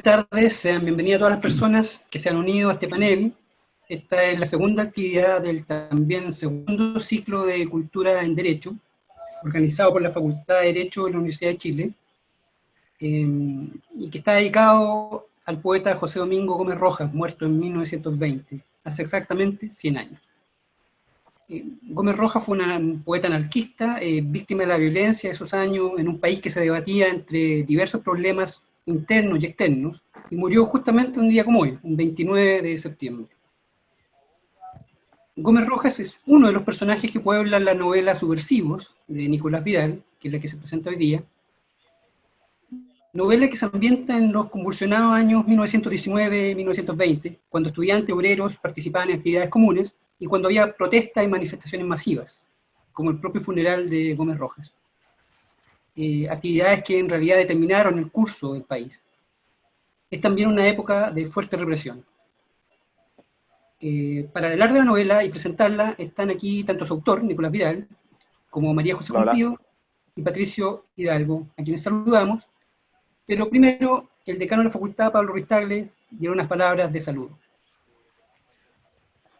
tardes, sean bienvenidas todas las personas que se han unido a este panel. Esta es la segunda actividad del también segundo ciclo de Cultura en Derecho, organizado por la Facultad de Derecho de la Universidad de Chile, y que está dedicado al poeta José Domingo Gómez Rojas, muerto en 1920, hace exactamente 100 años. Gómez Rojas fue un poeta anarquista, víctima de la violencia de esos años en un país que se debatía entre diversos problemas internos y externos, y murió justamente un día como hoy, un 29 de septiembre. Gómez Rojas es uno de los personajes que pueblan la novela Subversivos, de Nicolás Vidal, que es la que se presenta hoy día, novela que se ambienta en los convulsionados años 1919-1920, cuando estudiantes obreros participaban en actividades comunes y cuando había protestas y manifestaciones masivas, como el propio funeral de Gómez Rojas. Actividades que en realidad determinaron el curso del país. Es también una época de fuerte represión. Para hablar de la novela y presentarla están aquí tanto su autor, Nicolás Vidal, como María José Cumplido y Patricio Hidalgo, a quienes saludamos. Pero primero, el decano de la facultad, Pablo Ruiz Tagle, dio unas palabras de saludo.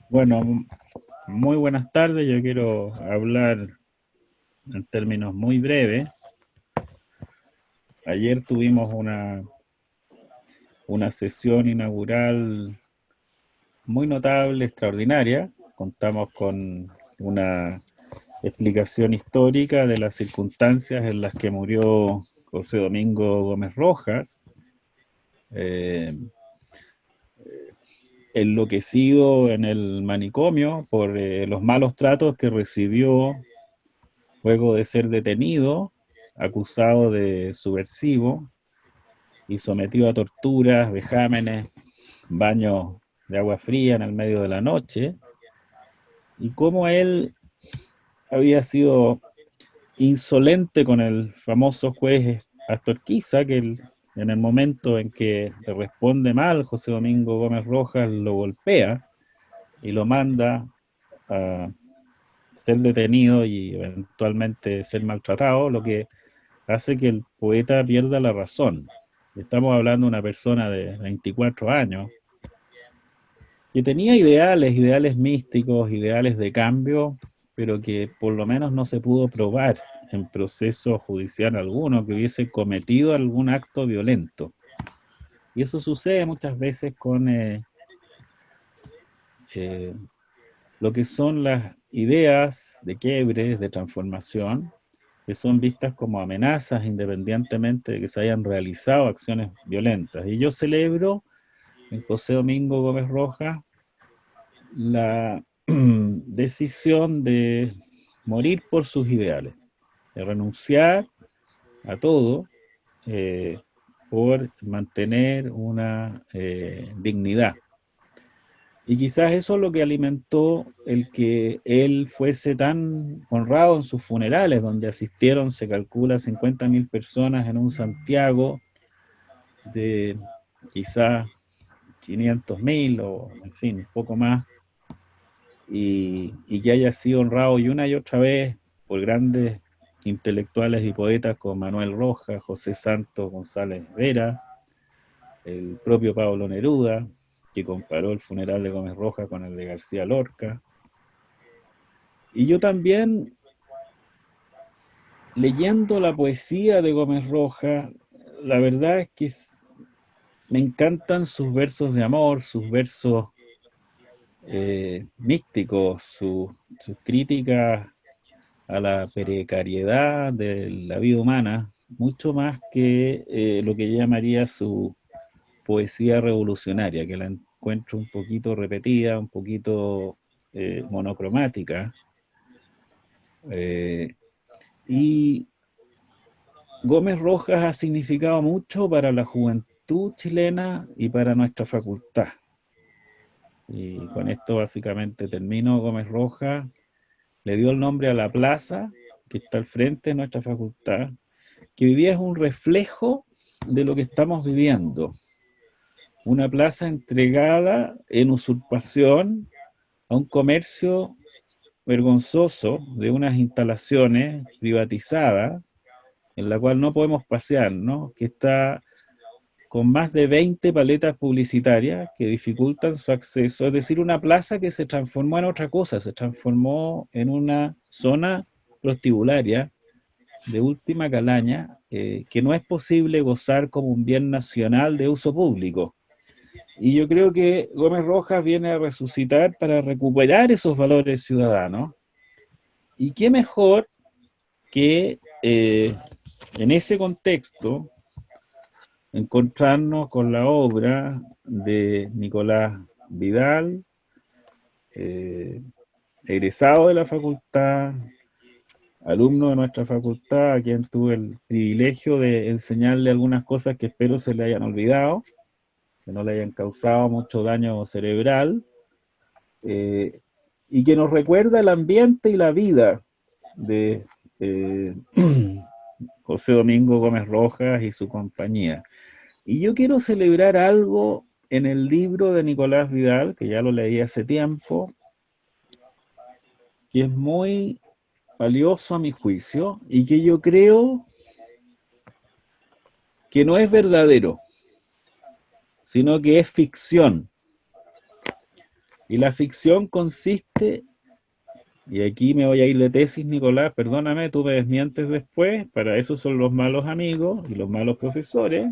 Bueno, muy buenas tardes. Yo quiero hablar en términos muy breves. Ayer tuvimos una sesión inaugural muy notable, extraordinaria. Contamos con una explicación histórica de las circunstancias en las que murió José Domingo Gómez Rojas, enloquecido en el manicomio por los malos tratos que recibió luego de ser detenido, acusado de subversivo y sometido a torturas, vejámenes, baños de agua fría en el medio de la noche, y cómo él había sido insolente con el famoso juez Astorquiza, que en el momento en que le responde mal José Domingo Gómez Rojas, lo golpea y lo manda a ser detenido y eventualmente ser maltratado, lo que hace que el poeta pierda la razón. Estamos hablando de una persona de 24 años que tenía ideales místicos, ideales de cambio, pero que por lo menos no se pudo probar en proceso judicial alguno que hubiese cometido algún acto violento. Y eso sucede muchas veces con lo que son las ideas de quiebres, de transformación, que son vistas como amenazas independientemente de que se hayan realizado acciones violentas. Y yo celebro en José Domingo Gómez Rojas la decisión de morir por sus ideales, de renunciar a todo por mantener una dignidad. Y quizás eso es lo que alimentó el que él fuese tan honrado en sus funerales, donde asistieron, se calcula, 50.000 personas en un Santiago de quizás 500.000 o, en fin, un poco más, y que haya sido honrado y otra vez por grandes intelectuales y poetas como Manuel Rojas, José Santos González Vera, el propio Pablo Neruda, que comparó el funeral de Gómez Rojas con el de García Lorca. Y yo también, leyendo la poesía de Gómez Rojas, la verdad es que me encantan sus versos de amor, sus versos místicos, sus críticas a la precariedad de la vida humana, mucho más que lo que yo llamaría su poesía revolucionaria, que la encuentro un poquito repetida, un poquito monocromática. Y Gómez Rojas ha significado mucho para la juventud chilena y para nuestra facultad. Y con esto básicamente termino. Gómez Rojas le dio el nombre a la plaza que está al frente de nuestra facultad, que hoy día es un reflejo de lo que estamos viviendo. Una plaza entregada en usurpación a un comercio vergonzoso de unas instalaciones privatizadas en la cual no podemos pasear, ¿no? Que está con más de 20 paletas publicitarias que dificultan su acceso, es decir, una plaza que se transformó en otra cosa, se transformó en una zona prostibularia de última calaña, que no es posible gozar como un bien nacional de uso público. Y yo creo que Gómez Rojas viene a resucitar para recuperar esos valores ciudadanos. Y qué mejor que en ese contexto encontrarnos con la obra de Nicolás Vidal, egresado de la facultad, alumno de nuestra facultad, a quien tuve el privilegio de enseñarle algunas cosas que espero se le hayan olvidado, que no le hayan causado mucho daño cerebral, eh, y que nos recuerda el ambiente y la vida de José Domingo Gómez Rojas y su compañía. Y yo quiero celebrar algo en el libro de Nicolás Vidal, que ya lo leí hace tiempo, que es muy valioso a mi juicio y que yo creo que no es verdadero, sino que es ficción. Y la ficción consiste, y aquí me voy a ir de tesis, Nicolás, perdóname, tú me desmientes después, para eso son los malos amigos y los malos profesores.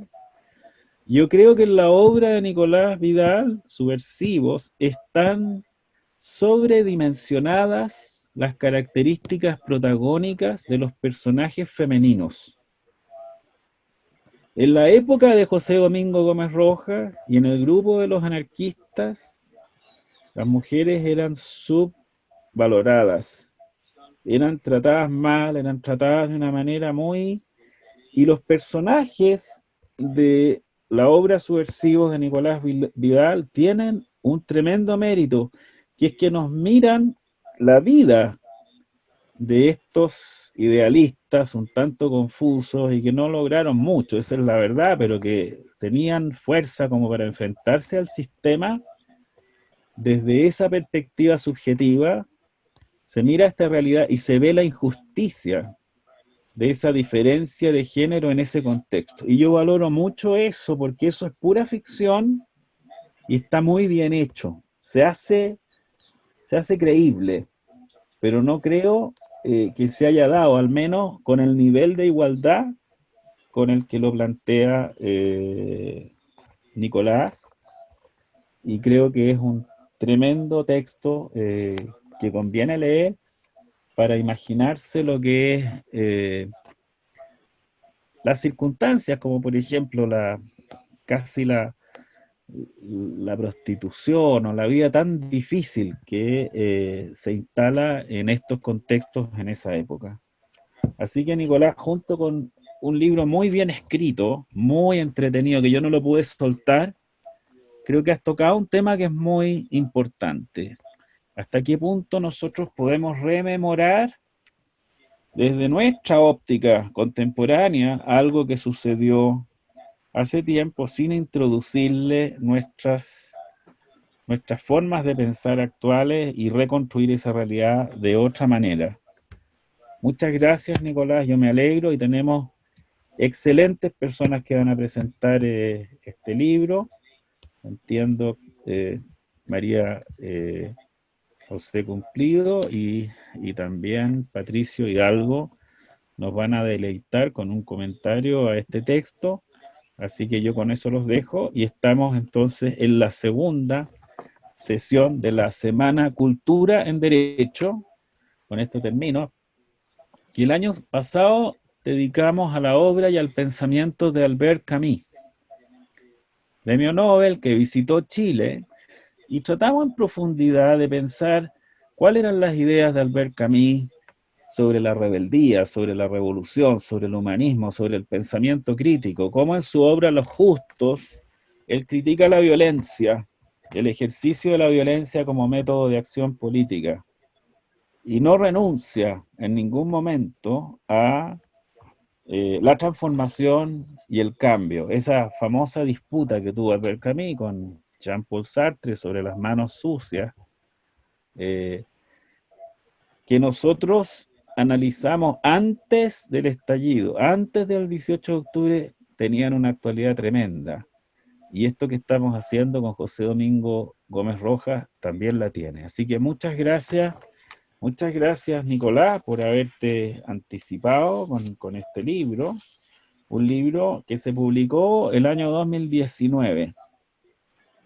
Yo creo que en la obra de Nicolás Vidal, Subversivos, están sobredimensionadas las características protagónicas de los personajes femeninos. En la época de José Domingo Gómez Rojas y en el grupo de los anarquistas, las mujeres eran subvaloradas, eran tratadas mal, eran tratadas de una manera muy... Y los personajes de la obra Subversivos de Nicolás Vidal tienen un tremendo mérito, que es que nos miran la vida de estos idealistas un tanto confusos y que no lograron mucho, esa es la verdad, pero que tenían fuerza como para enfrentarse al sistema. Desde esa perspectiva subjetiva se mira esta realidad y se ve la injusticia de esa diferencia de género en ese contexto. Y yo valoro mucho eso porque eso es pura ficción y está muy bien hecho. Se hace creíble, pero no creo que se haya dado, al menos con el nivel de igualdad con el que lo plantea Nicolás, y creo que es un tremendo texto que conviene leer para imaginarse lo que es las circunstancias, como por ejemplo casi la prostitución o la vida tan difícil que se instala en estos contextos en esa época. Así que Nicolás, junto con un libro muy bien escrito, muy entretenido, que yo no lo pude soltar, creo que has tocado un tema que es muy importante. ¿Hasta qué punto nosotros podemos rememorar desde nuestra óptica contemporánea algo que sucedió hace tiempo sin introducirle nuestras formas de pensar actuales y reconstruir esa realidad de otra manera? Muchas gracias, Nicolás, yo me alegro y tenemos excelentes personas que van a presentar este libro. Entiendo, María José Cumplido y también Patricio Hidalgo nos van a deleitar con un comentario a este texto, así que yo con eso los dejo y estamos entonces en la segunda sesión de la Semana Cultura en Derecho. Con esto termino. Que el año pasado dedicamos a la obra y al pensamiento de Albert Camus, premio Nobel, que visitó Chile, y tratamos en profundidad de pensar cuáles eran las ideas de Albert Camus sobre la rebeldía, sobre la revolución, sobre el humanismo, sobre el pensamiento crítico, cómo en su obra Los Justos él critica la violencia, el ejercicio de la violencia como método de acción política, y no renuncia en ningún momento a la transformación y el cambio. Esa famosa disputa que tuvo Albert Camus con Jean-Paul Sartre sobre las manos sucias, que nosotros analizamos antes del estallido, antes del 18 de octubre, tenían una actualidad tremenda. Y esto que estamos haciendo con José Domingo Gómez Rojas también la tiene. Así que muchas gracias Nicolás por haberte anticipado con este libro, un libro que se publicó el año 2019.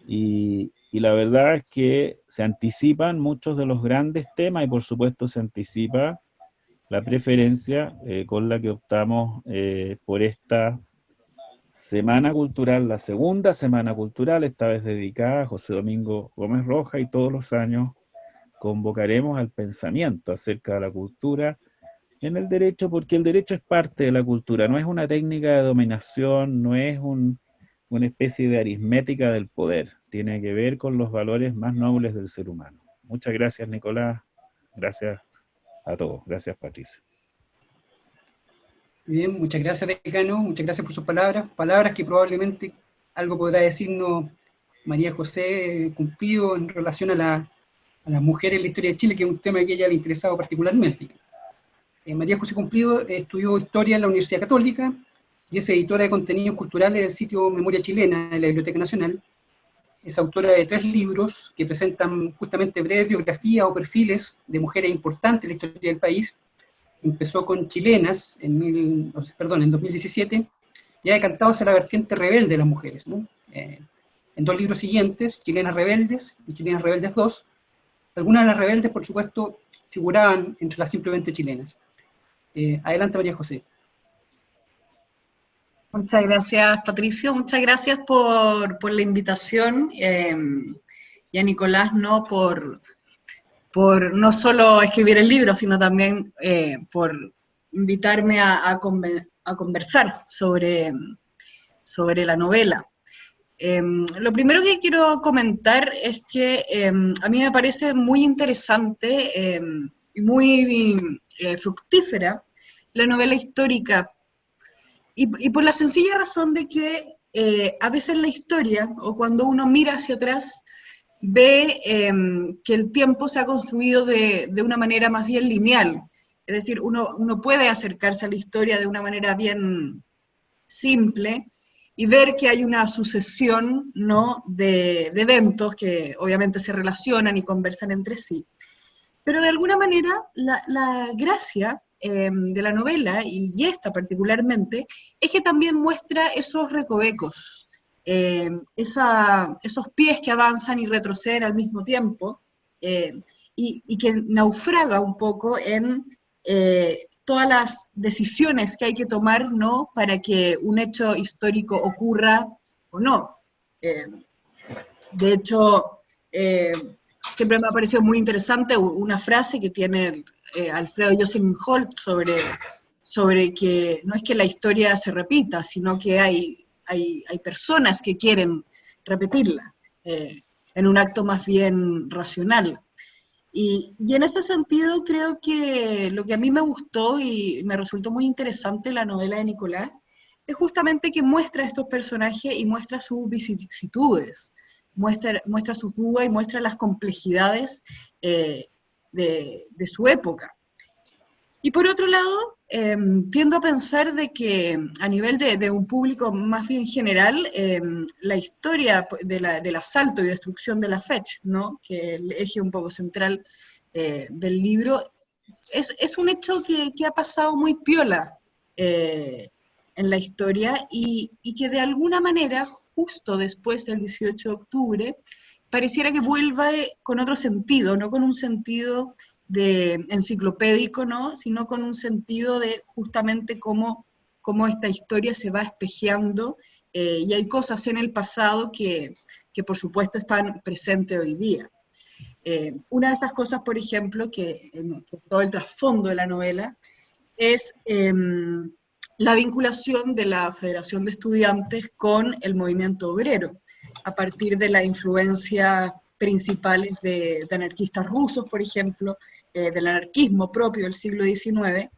Y la verdad es que se anticipan muchos de los grandes temas y por supuesto se anticipa la preferencia con la que optamos por esta Semana Cultural, la segunda Semana Cultural, esta vez dedicada a José Domingo Gómez Rojas, y todos los años convocaremos al pensamiento acerca de la cultura en el derecho, porque el derecho es parte de la cultura, no es una técnica de dominación, no es una especie de aritmética del poder, tiene que ver con los valores más nobles del ser humano. Muchas gracias, Nicolás, gracias a todos, gracias, Patricio. Bien, muchas gracias, decano, muchas gracias por sus palabras que probablemente algo podrá decirnos María José Cumplido en relación a las mujeres en la historia de Chile, que es un tema que a ella le interesaba particularmente. María José Cumplido estudió Historia en la Universidad Católica y es editora de contenidos culturales del sitio Memoria Chilena de la Biblioteca Nacional. Es autora de 3 libros que presentan justamente breves biografías o perfiles de mujeres importantes en la historia del país. Empezó con Chilenas en 2017 y ha decantado hacia la vertiente rebelde de las mujeres, ¿no? En 2 libros siguientes, Chilenas Rebeldes y Chilenas Rebeldes 2, algunas de las rebeldes, por supuesto, figuraban entre las simplemente chilenas. Adelante, María José. Muchas gracias, Patricio. Muchas gracias por la invitación y a Nicolás, ¿no? Por no solo escribir el libro, sino también por invitarme a conversar sobre la novela. Lo primero que quiero comentar es que a mí me parece muy interesante y muy fructífera la novela histórica, y por la sencilla razón de que a veces la historia, o cuando uno mira hacia atrás, ve que el tiempo se ha construido de una manera más bien lineal. Es decir, uno puede acercarse a la historia de una manera bien simple y ver que hay una sucesión, ¿no?, de eventos que obviamente se relacionan y conversan entre sí. Pero de alguna manera la gracia de la novela, y esta particularmente, es que también muestra esos recovecos, esos pies que avanzan y retroceden al mismo tiempo, y que naufraga un poco en todas las decisiones que hay que tomar, ¿no?, para que un hecho histórico ocurra o no. De hecho, siempre me ha parecido muy interesante una frase que tiene Alfredo Jocelyn Holt sobre que no es que la historia se repita, sino que hay personas que quieren repetirla en un acto más bien racional. Y en ese sentido creo que lo que a mí me gustó y me resultó muy interesante la novela de Nicolás es justamente que muestra a estos personajes y muestra sus vicisitudes, muestra sus dudas y muestra las complejidades de su época. Y por otro lado, tiendo a pensar de que a nivel de un público más bien general, la historia del asalto y destrucción de la FECH, ¿no?, que es el eje un poco central del libro, es un hecho que ha pasado muy piola en la historia y que de alguna manera, justo después del 18 de octubre, pareciera que vuelva con otro sentido, no con un sentido de enciclopédico, ¿no?, sino con un sentido de justamente cómo esta historia se va espejeando, y hay cosas en el pasado que por supuesto están presentes hoy día. Una de esas cosas, por ejemplo, que todo el trasfondo de la novela, es la vinculación de la Federación de Estudiantes con el movimiento obrero, a partir de la influencia principales de anarquistas rusos, por ejemplo, del anarquismo propio del siglo XIX,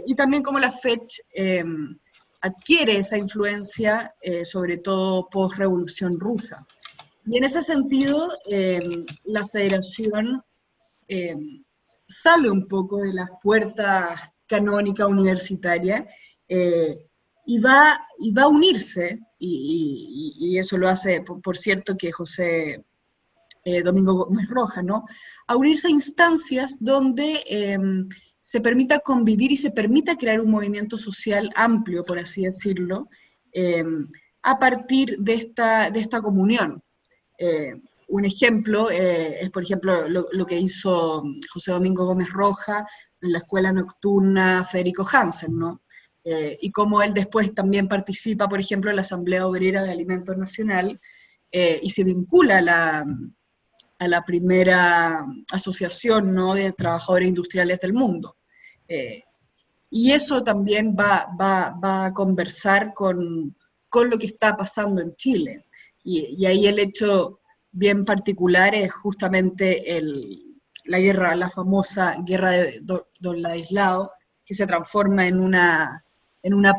y también cómo la FECH adquiere esa influencia, sobre todo post-revolución rusa. Y en ese sentido, la Federación sale un poco de las puertas canónicas universitarias, va a unirse, y eso lo hace, por cierto, que José Domingo Gómez Roja, ¿no? A unirse a instancias donde se permita convivir y se permita crear un movimiento social amplio, por así decirlo, a partir de esta comunión. Un ejemplo es, por ejemplo, lo que hizo José Domingo Gómez Roja en la escuela nocturna Federico Hansen, ¿no? Y cómo él después también participa, por ejemplo, en la Asamblea Obrera de Alimentos Nacional, y se vincula a la primera asociación, ¿no?, de trabajadores industriales del mundo. Y eso también va a conversar con lo que está pasando en Chile. Y ahí el hecho bien particular es justamente la famosa guerra de Don Ladislao, que se transforma en una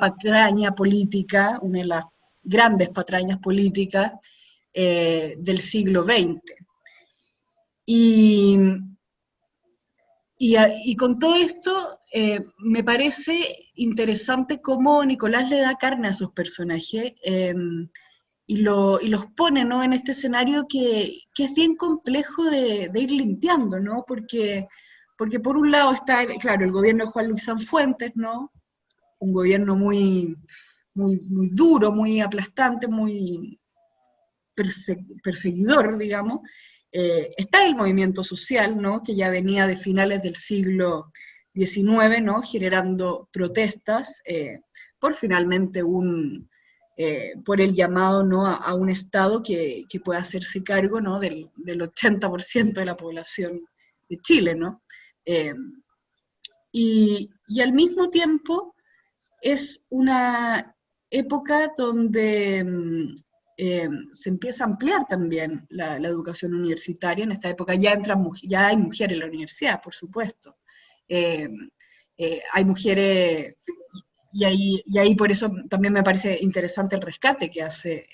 patraña política, una de las grandes patrañas políticas del siglo XX. Y con todo esto, me parece interesante cómo Nicolás le da carne a sus personajes, y los pone, ¿no?, en este escenario que es bien complejo de ir limpiando, ¿no? Porque por un lado está, claro, el gobierno de Juan Luis Sanfuentes, ¿no? Un gobierno muy, muy, muy duro, muy aplastante, muy perseguidor, digamos. Está el movimiento social, ¿no?, que ya venía de finales del siglo XIX, ¿no?, generando protestas por finalmente por el llamado, ¿no?, a un Estado que pueda hacerse cargo, ¿no?, del 80% de la población de Chile, ¿no? Y al mismo tiempo es una época donde se empieza a ampliar también la educación universitaria. En esta época ya hay mujeres en la universidad, por supuesto. Hay mujeres, y ahí por eso también me parece interesante el rescate que hace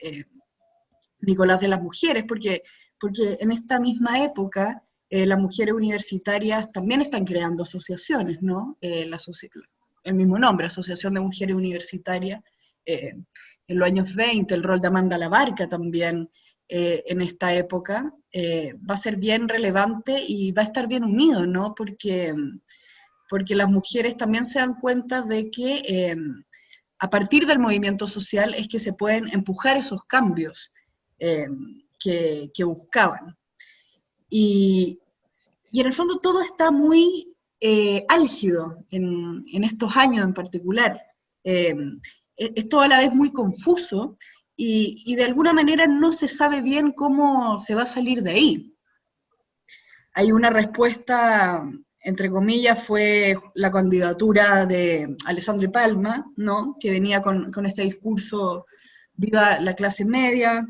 Nicolás de las mujeres, porque en esta misma época las mujeres universitarias también están creando asociaciones, ¿no? El mismo nombre, Asociación de Mujeres Universitarias, en los años 20, el rol de Amanda Labarca también en esta época va a ser bien relevante y va a estar bien unido, ¿no? Porque las mujeres también se dan cuenta de que a partir del movimiento social es que se pueden empujar esos cambios que buscaban. Y en el fondo todo está muy álgido en estos años en particular. Es todo a la vez muy confuso y de alguna manera no se sabe bien cómo se va a salir de ahí. Hay una respuesta, entre comillas, fue la candidatura de Alessandri Palma, ¿no?, que venía con este discurso, viva la clase media,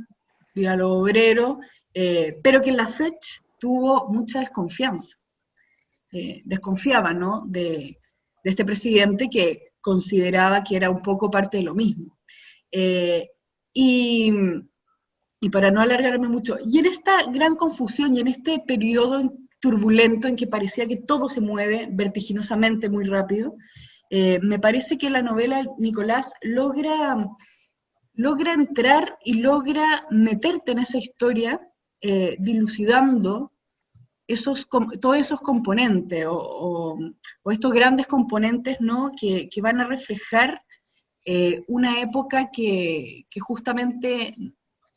viva lo obrero, pero que en la fecha tuvo mucha desconfianza. Desconfiaba, ¿no?, de este presidente que consideraba que era un poco parte de lo mismo. Y para no alargarme mucho, y en esta gran confusión y en este periodo turbulento en que parecía que todo se mueve vertiginosamente muy rápido, me parece que la novela Nicolás logra entrar y logra meterte en esa historia, dilucidando todos esos componentes, o estos grandes componentes, ¿no?, que van a reflejar una época que justamente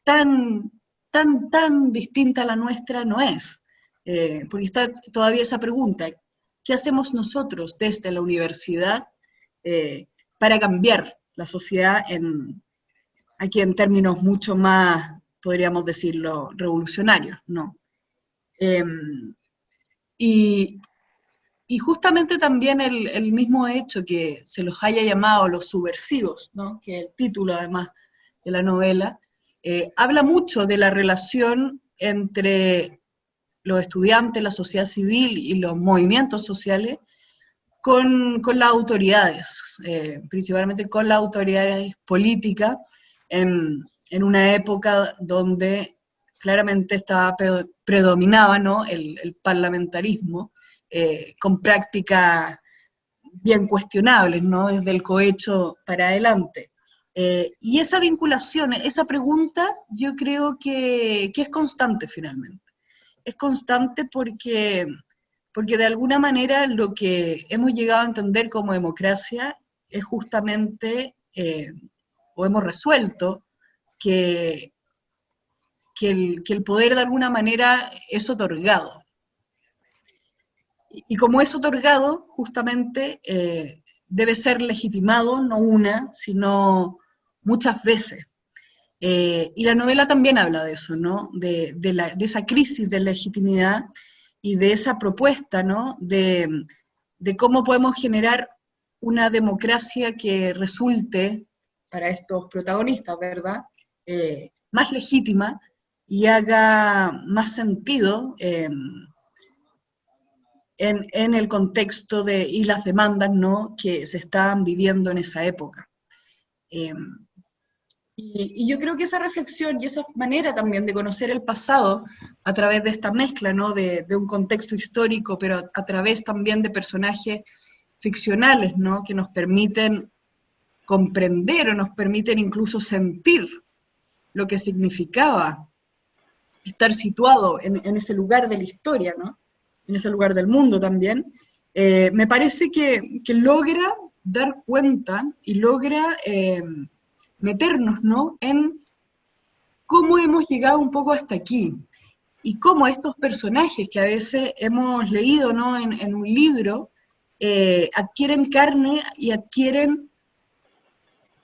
tan distinta a la nuestra no es. Porque está todavía esa pregunta, ¿qué hacemos nosotros desde la universidad para cambiar la sociedad aquí en términos mucho más, podríamos decirlo, revolucionarios, ¿no? Y justamente también el mismo hecho que se los haya llamado los subversivos, ¿no?, que es el título además de la novela, habla mucho de la relación entre los estudiantes, la sociedad civil y los movimientos sociales con las autoridades, principalmente con las autoridades políticas, en una época donde claramente predominaba, ¿no?, el parlamentarismo, con prácticas bien cuestionables, ¿no?, desde el cohecho para adelante. Y esa vinculación, esa pregunta, yo creo que es constante finalmente. Es constante porque de alguna manera lo que hemos llegado a entender como democracia es justamente, o hemos resuelto, que el poder de alguna manera es otorgado. Y como es otorgado, justamente debe ser legitimado, no una, sino muchas veces. Y la novela también habla de eso, ¿no? De esa crisis de legitimidad y de esa propuesta, ¿no? De cómo podemos generar una democracia que resulte, para estos protagonistas, ¿verdad?, más legítima y haga más sentido en el contexto y las demandas, ¿no?, que se estaban viviendo en esa época. Y yo creo que esa reflexión y esa manera también de conocer el pasado a través de esta mezcla, ¿no?, de un contexto histórico, pero a través también de personajes ficcionales, ¿no?, que nos permiten comprender o nos permiten incluso sentir lo que significaba estar situado en ese lugar de la historia, ¿no?, en ese lugar del mundo también, me parece que logra dar cuenta y logra meternos, ¿no?, en cómo hemos llegado un poco hasta aquí, y cómo estos personajes que a veces hemos leído, ¿no?, en un libro, adquieren carne y adquieren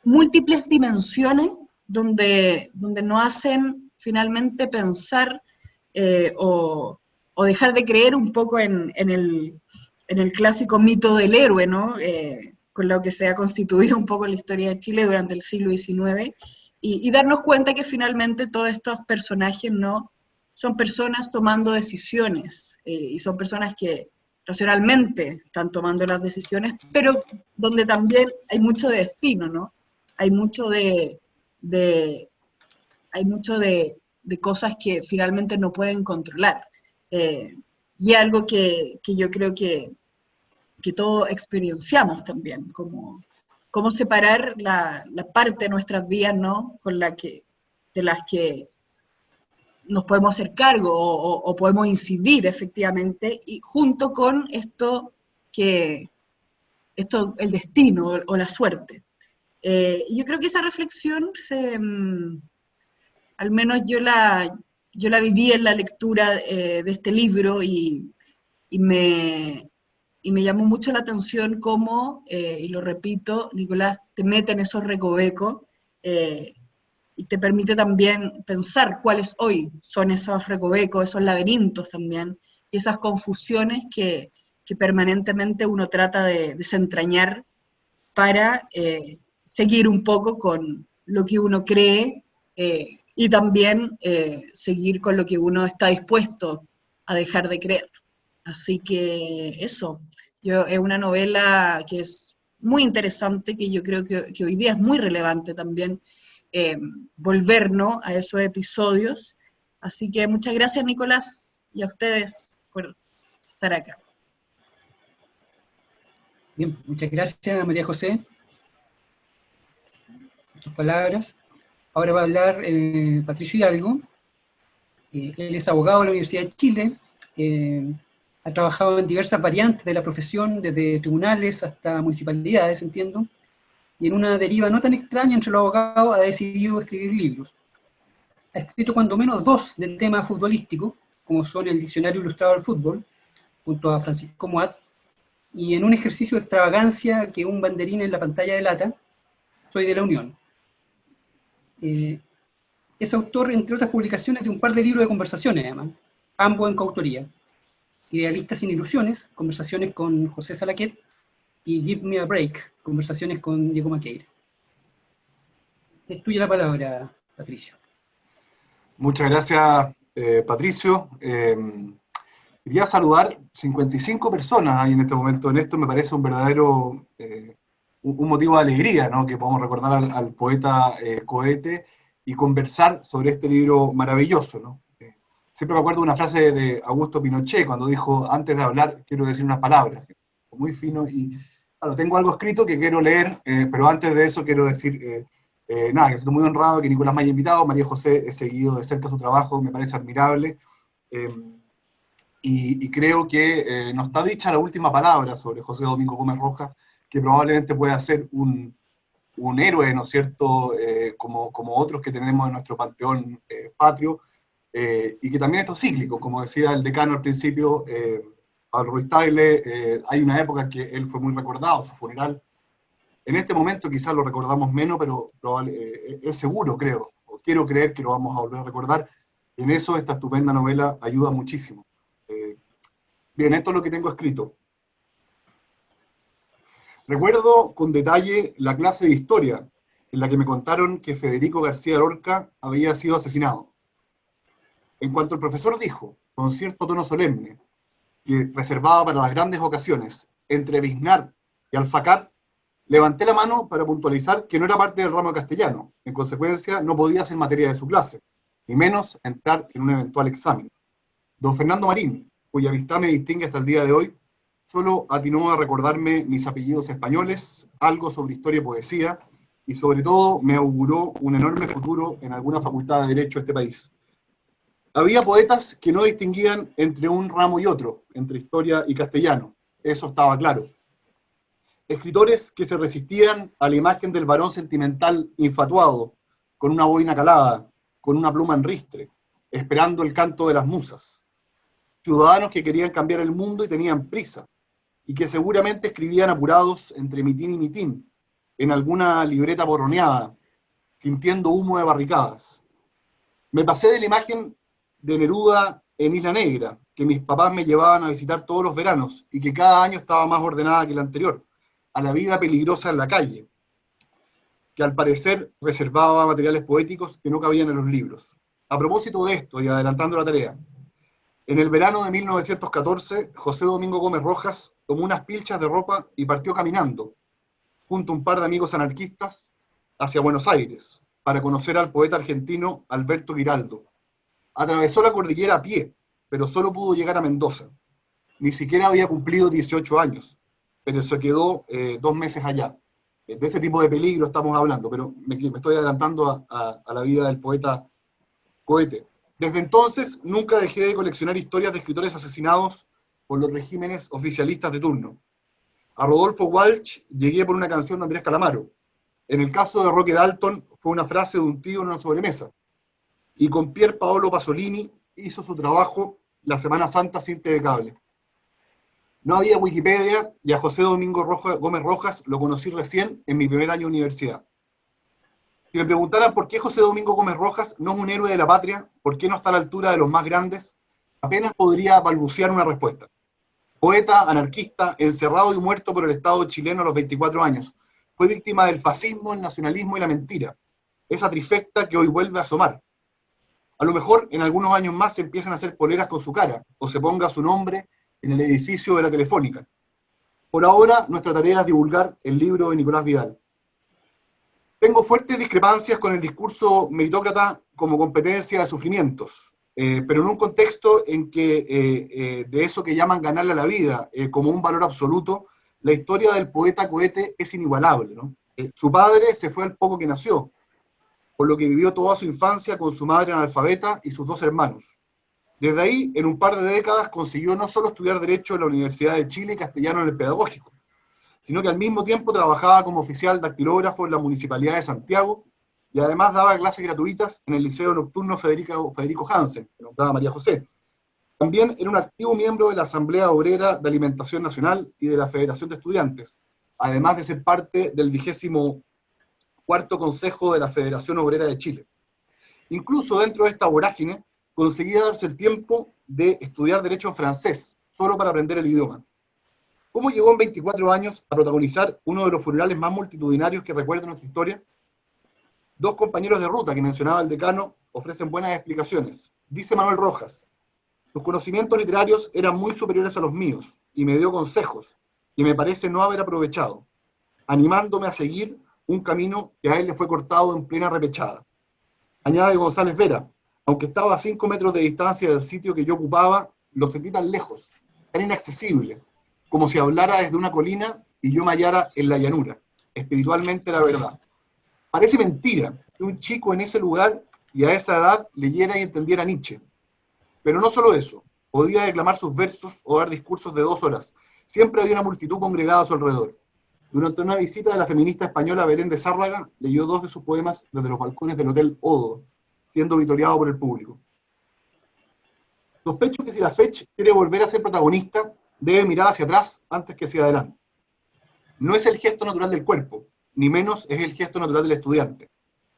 múltiples dimensiones donde nos hacen finalmente pensar o dejar de creer un poco en el clásico mito del héroe, ¿no?, con lo que se ha constituido un poco la historia de Chile durante el siglo XIX, y darnos cuenta que finalmente todos estos personajes, ¿no?, son personas tomando decisiones, y son personas que racionalmente están tomando las decisiones, pero donde también hay mucho de destino, ¿no? Hay mucho de cosas que finalmente no pueden controlar. Y algo que yo creo que todos experienciamos también, cómo separar la parte de nuestras vidas, ¿no?, de las que nos podemos hacer cargo o podemos incidir efectivamente, y junto con el destino o la suerte. Yo creo que esa reflexión al menos yo la viví en la lectura de este libro, y me llamó mucho la atención cómo, y lo repito, Nicolás te mete en esos recovecos, y te permite también pensar cuáles hoy son esos recovecos, esos laberintos también, y esas confusiones que permanentemente uno trata de desentrañar para seguir un poco con lo que uno cree, y también seguir con lo que uno está dispuesto a dejar de creer. Así que eso, es una novela que es muy interesante, que yo creo que hoy día es muy relevante también, volver, ¿no?, a esos episodios. Así que muchas gracias, Nicolás, y a ustedes por estar acá. Bien, muchas gracias, María José, por tus palabras. Ahora va a hablar Patricio Hidalgo. Él es abogado de la Universidad de Chile, ha trabajado en diversas variantes de la profesión, desde tribunales hasta municipalidades, entiendo, y en una deriva no tan extraña entre los abogados ha decidido escribir libros. Ha escrito cuando menos 2 del tema futbolístico, como son el Diccionario Ilustrado del Fútbol, junto a Francisco Moat, y en un ejercicio de extravagancia que un banderín en la pantalla delata, Soy de la Unión. Es autor, entre otras publicaciones, de un par de libros de conversaciones, además, ambos en coautoría. Idealistas sin ilusiones, conversaciones con José Salaquet, y Give Me a Break, conversaciones con Diego Maqueira. Es tuya la palabra, Patricio. Muchas gracias, Patricio. Quería saludar 55 personas ahí en este momento. En esto me parece un verdadero un motivo de alegría, ¿no?, que podamos recordar al poeta Coete y conversar sobre este libro maravilloso, ¿no? Siempre me acuerdo de una frase de Augusto Pinochet cuando dijo: antes de hablar quiero decir unas palabras. Muy fino, y claro, tengo algo escrito que quiero leer, pero antes de eso quiero decir Nada, que me siento muy honrado que Nicolás me haya invitado. María José, he seguido de cerca su trabajo, me parece admirable. Y creo que no está dicha la última palabra sobre José Domingo Gómez Rojas, que probablemente pueda ser un héroe, ¿no es cierto?, como otros que tenemos en nuestro panteón patrio, y que también esto es cíclico, como decía el decano al principio, Pablo Ruiz Tagle, hay una época en que él fue muy recordado, su funeral. En este momento quizás lo recordamos menos, pero es seguro, creo, o quiero creer que lo vamos a volver a recordar. En eso esta estupenda novela ayuda muchísimo. Bien, esto es lo que tengo escrito. Recuerdo con detalle la clase de historia en la que me contaron que Federico García Lorca había sido asesinado. En cuanto el profesor dijo, con cierto tono solemne, que reservaba para las grandes ocasiones, entre Biznar y Alfacar, levanté la mano para puntualizar que no era parte del ramo castellano, en consecuencia no podía ser materia de su clase, ni menos entrar en un eventual examen. Don Fernando Marín, cuya amistad me distingue hasta el día de hoy, solo atinó a recordarme mis apellidos españoles, algo sobre historia y poesía, y sobre todo me auguró un enorme futuro en alguna facultad de Derecho de este país. Había poetas que no distinguían entre un ramo y otro, entre historia y castellano, eso estaba claro. Escritores que se resistían a la imagen del varón sentimental infatuado, con una boina calada, con una pluma en ristre, esperando el canto de las musas. Ciudadanos que querían cambiar el mundo y tenían prisa, y que seguramente escribían apurados entre mitín y mitín, en alguna libreta borroneada, sintiendo humo de barricadas. Me pasé de la imagen de Neruda en Isla Negra, que mis papás me llevaban a visitar todos los veranos, y que cada año estaba más ordenada que la anterior, a la vida peligrosa en la calle, que al parecer reservaba materiales poéticos que no cabían en los libros. A propósito de esto, y adelantando la tarea, en el verano de 1914, José Domingo Gómez Rojas tomó unas pilchas de ropa y partió caminando, junto a un par de amigos anarquistas, hacia Buenos Aires, para conocer al poeta argentino Alberto Giraldo. Atravesó la cordillera a pie, pero solo pudo llegar a Mendoza. Ni siquiera había cumplido 18 años, pero se quedó 2 meses allá. De ese tipo de peligro estamos hablando, pero me estoy adelantando a la vida del poeta Coete. Desde entonces, nunca dejé de coleccionar historias de escritores asesinados por los regímenes oficialistas de turno. A Rodolfo Walsh llegué por una canción de Andrés Calamaro. En el caso de Roque Dalton, fue una frase de un tío en una sobremesa. Y con Pier Paolo Pasolini hizo su trabajo La Semana Santa sin TV Cable. No había Wikipedia y a José Domingo Gómez Rojas lo conocí recién en mi primer año de universidad. Si me preguntaran por qué José Domingo Gómez Rojas no es un héroe de la patria, por qué no está a la altura de los más grandes, apenas podría balbucear una respuesta. Poeta, anarquista, encerrado y muerto por el Estado chileno a los 24 años. Fue víctima del fascismo, el nacionalismo y la mentira. Esa trifecta que hoy vuelve a asomar. A lo mejor en algunos años más se empiezan a hacer poleras con su cara, o se ponga su nombre en el edificio de la Telefónica. Por ahora, nuestra tarea es divulgar el libro de Nicolás Vidal. Tengo fuertes discrepancias con el discurso meritócrata como competencia de sufrimientos, pero en un contexto en que de eso que llaman ganarle a la vida como un valor absoluto, la historia del poeta Coete es inigualable, ¿no? Su padre se fue al poco que nació, por lo que vivió toda su infancia con su madre analfabeta y sus 2 hermanos. Desde ahí, en un par de décadas, consiguió no solo estudiar Derecho en la Universidad de Chile y castellano en el Pedagógico, sino que al mismo tiempo trabajaba como oficial dactilógrafo en la Municipalidad de Santiago y además daba clases gratuitas en el Liceo Nocturno Federico Hansen, que nombraba María José. También era un activo miembro de la Asamblea Obrera de Alimentación Nacional y de la Federación de Estudiantes, además de ser parte del 24º Consejo de la Federación Obrera de Chile. Incluso dentro de esta vorágine, conseguía darse el tiempo de estudiar Derecho en francés, solo para aprender el idioma. ¿Cómo llegó en 24 años a protagonizar uno de los funerales más multitudinarios que recuerda nuestra historia? 2 compañeros de ruta que mencionaba el decano ofrecen buenas explicaciones. Dice Manuel Rojas, sus conocimientos literarios eran muy superiores a los míos, y me dio consejos, que me parece no haber aprovechado, animándome a seguir un camino que a él le fue cortado en plena repechada. Añade González Vera, aunque estaba a 5 metros de distancia del sitio que yo ocupaba, lo sentí tan lejos, tan inaccesible, como si hablara desde una colina y yo me hallara en la llanura. Espiritualmente la verdad. Parece mentira que un chico en ese lugar y a esa edad leyera y entendiera a Nietzsche. Pero no solo eso, podía declamar sus versos o dar discursos de 2 horas. Siempre había una multitud congregada a su alrededor. Durante una visita de la feminista española Belén de Zárraga, leyó 2 de sus poemas desde los balcones del Hotel Odo, siendo vitoreado por el público. Sospecho que si la FECH quiere volver a ser protagonista, debe mirar hacia atrás antes que hacia adelante. No es el gesto natural del cuerpo, ni menos es el gesto natural del estudiante.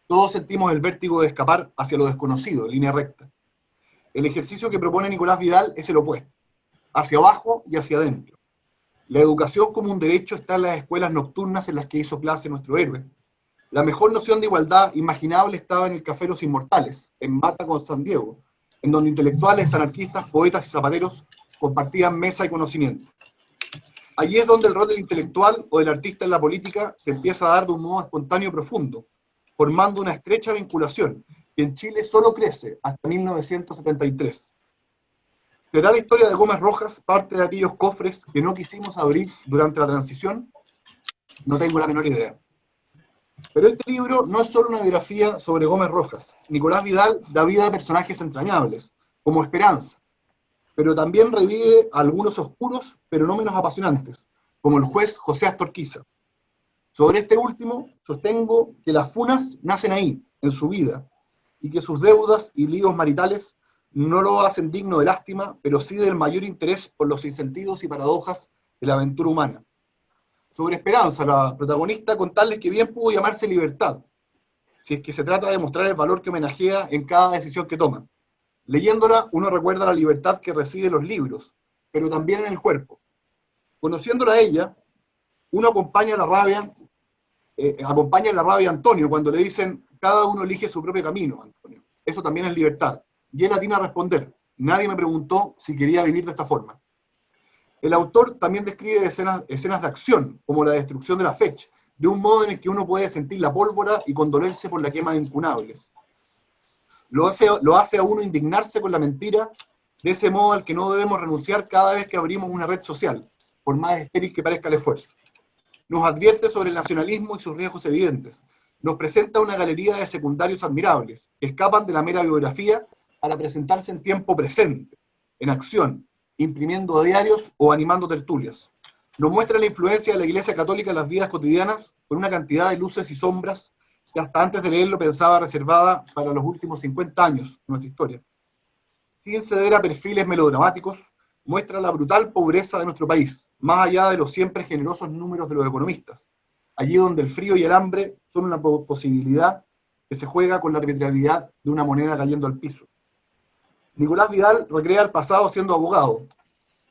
Todos sentimos el vértigo de escapar hacia lo desconocido, en línea recta. El ejercicio que propone Nicolás Vidal es el opuesto, hacia abajo y hacia adentro. La educación como un derecho está en las escuelas nocturnas en las que hizo clase nuestro héroe. La mejor noción de igualdad imaginable estaba en el Café Los Inmortales, en Mata con San Diego, en donde intelectuales, anarquistas, poetas y zapateros compartían mesa y conocimiento. Allí es donde el rol del intelectual o del artista en la política se empieza a dar de un modo espontáneo y profundo, formando una estrecha vinculación que en Chile solo crece hasta 1973. ¿Será la historia de Gómez Rojas parte de aquellos cofres que no quisimos abrir durante la transición? No tengo la menor idea. Pero este libro no es solo una biografía sobre Gómez Rojas. Nicolás Vidal da vida a personajes entrañables, como Esperanza, pero también revive a algunos oscuros, pero no menos apasionantes, como el juez José Astorquiza. Sobre este último, sostengo que las funas nacen ahí, en su vida, y que sus deudas y líos maritales no lo hacen digno de lástima, pero sí del mayor interés por los sinsentidos y paradojas de la aventura humana. Sobre Esperanza, la protagonista, contarles que bien pudo llamarse libertad, si es que se trata de mostrar el valor que homenajea en cada decisión que toma. Leyéndola, uno recuerda la libertad que reside en los libros, pero también en el cuerpo. Conociéndola a ella, uno acompaña en la rabia a Antonio cuando le dicen, cada uno elige su propio camino, Antonio. Eso también es libertad. Y él atina a responder, nadie me preguntó si quería vivir de esta forma. El autor también describe escenas de acción, como la destrucción de la FECH, de un modo en el que uno puede sentir la pólvora y condolerse por la quema de incunables. Lo hace a uno indignarse con la mentira, de ese modo al que no debemos renunciar cada vez que abrimos una red social, por más estéril que parezca el esfuerzo. Nos advierte sobre el nacionalismo y sus riesgos evidentes. Nos presenta una galería de secundarios admirables, que escapan de la mera biografía para presentarse en tiempo presente, en acción, imprimiendo diarios o animando tertulias. Nos muestra la influencia de la Iglesia Católica en las vidas cotidianas con una cantidad de luces y sombras que hasta antes de leerlo pensaba reservada para los últimos 50 años de nuestra historia. Sin ceder a perfiles melodramáticos, muestra la brutal pobreza de nuestro país, más allá de los siempre generosos números de los economistas, allí donde el frío y el hambre son una posibilidad que se juega con la arbitrariedad de una moneda cayendo al piso. Nicolás Vidal recrea el pasado siendo abogado,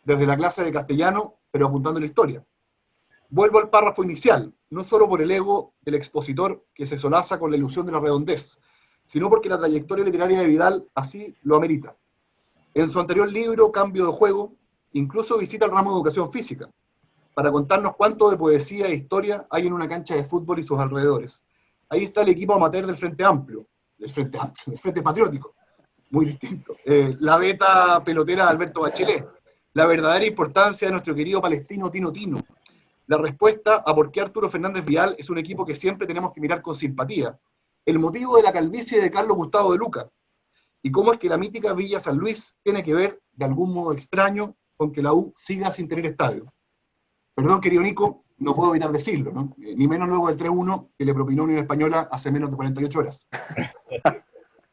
desde la clase de castellano, pero apuntando a la historia. Vuelvo al párrafo inicial, no solo por el ego del expositor que se solaza con la ilusión de la redondez, sino porque la trayectoria literaria de Vidal así lo amerita. En su anterior libro, Cambio de Juego, incluso visita el ramo de educación física, para contarnos cuánto de poesía e historia hay en una cancha de fútbol y sus alrededores. Ahí está el equipo amateur del Frente Amplio, del Frente Patriótico, muy distinto. La beta pelotera de Alberto Bachelet, la verdadera importancia de nuestro querido palestino Tino Tino, la respuesta a por qué Arturo Fernández Vidal es un equipo que siempre tenemos que mirar con simpatía, el motivo de la calvicie de Carlos Gustavo de Luca, y cómo es que la mítica Villa San Luis tiene que ver, de algún modo extraño, con que la U siga sin tener estadio. Perdón, querido Nico, no puedo evitar decirlo, ¿no? Ni menos luego del 3-1 que le propinó Unión Española hace menos de 48 horas.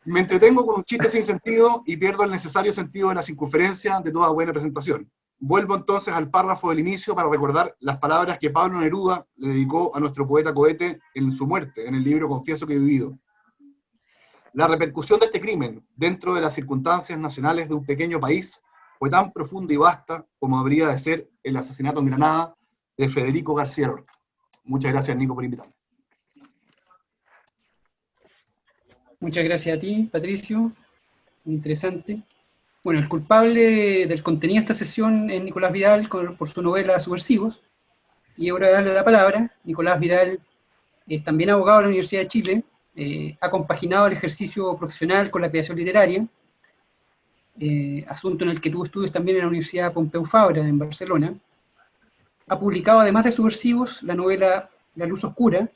Me entretengo con un chiste sin sentido y pierdo el necesario sentido de la circunferencia de toda buena presentación. Vuelvo entonces al párrafo del inicio para recordar las palabras que Pablo Neruda le dedicó a nuestro poeta Cohete en su muerte, en el libro Confieso que he vivido. La repercusión de este crimen dentro de las circunstancias nacionales de un pequeño país fue tan profunda y vasta como habría de ser el asesinato en Granada de Federico García Lorca. Muchas gracias, Nico, por invitarme. Muchas gracias a ti, Patricio. Interesante. Bueno, el culpable del contenido de esta sesión es Nicolás Vidal por su novela Subversivos. Y ahora darle la palabra. Nicolás Vidal es también abogado de la Universidad de Chile. Ha compaginado el ejercicio profesional con la creación literaria, asunto en el que tuvo estudios también en la Universidad Pompeu Fabra en Barcelona. Ha publicado, además de Subversivos, la novela La Luz Oscura,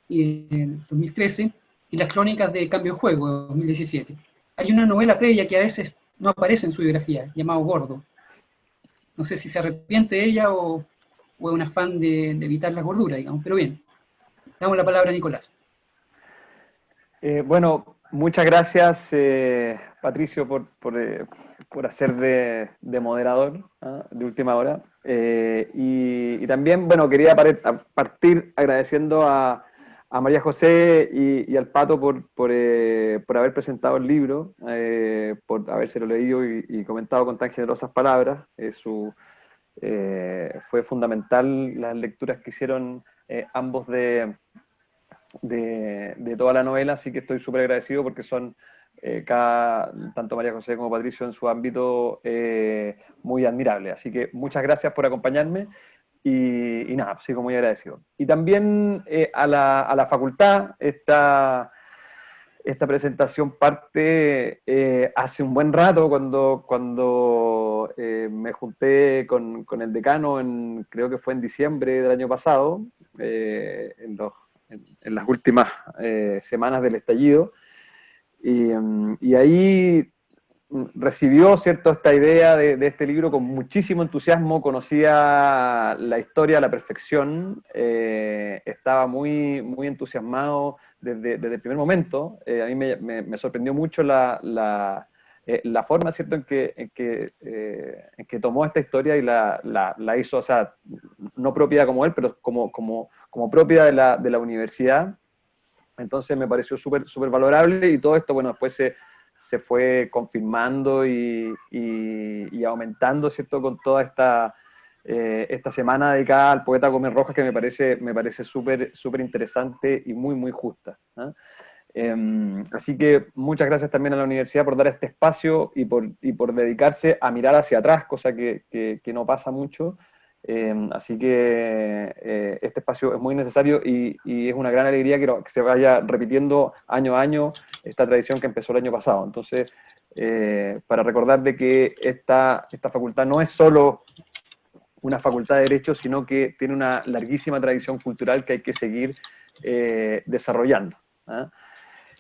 2013, y las crónicas de Cambio de Juego, 2017. Hay una novela previa que a veces no aparece en su biografía, llamado Gordo. No sé si se arrepiente de ella o es un afán de evitar la gordura, digamos, pero bien. Damos la palabra a Nicolás. Bueno, muchas gracias, Patricio, por hacer de moderador, ¿ah? De última hora. Y también, bueno, quería partir agradeciendo a María José y al Pato por haber presentado el libro, por habérselo leído y comentado con tan generosas palabras. Fue fundamental las lecturas que hicieron ambos de toda la novela, así que estoy súper agradecido porque son tanto María José como Patricio en su ámbito muy admirable. Así que muchas gracias por acompañarme y nada, sigo muy agradecido. Y también a la facultad, esta presentación parte hace un buen rato cuando me junté con el decano, creo que fue en diciembre del año pasado, en las últimas semanas del estallido, y ahí recibió, ¿cierto?, esta idea de este libro con muchísimo entusiasmo, conocía la historia a la perfección, estaba muy, muy entusiasmado desde el primer momento. A mí me sorprendió mucho la forma, ¿cierto?, en que tomó esta historia y la hizo, o sea, no propia como él, pero como propia de la universidad. Entonces me pareció súper súper valorable, y todo esto, bueno, después se fue confirmando y aumentando, ¿cierto?, con toda esta semana dedicada al poeta Gómez Rojas, que me parece súper súper interesante y muy muy justa, ¿eh? Así que muchas gracias también a la universidad por dar este espacio y por dedicarse a mirar hacia atrás, cosa que no pasa mucho. Así que este espacio es muy necesario y es una gran alegría que se vaya repitiendo año a año esta tradición que empezó el año pasado. Entonces, para recordar de que esta facultad no es solo una facultad de Derecho, sino que tiene una larguísima tradición cultural que hay que seguir desarrollando, ¿eh?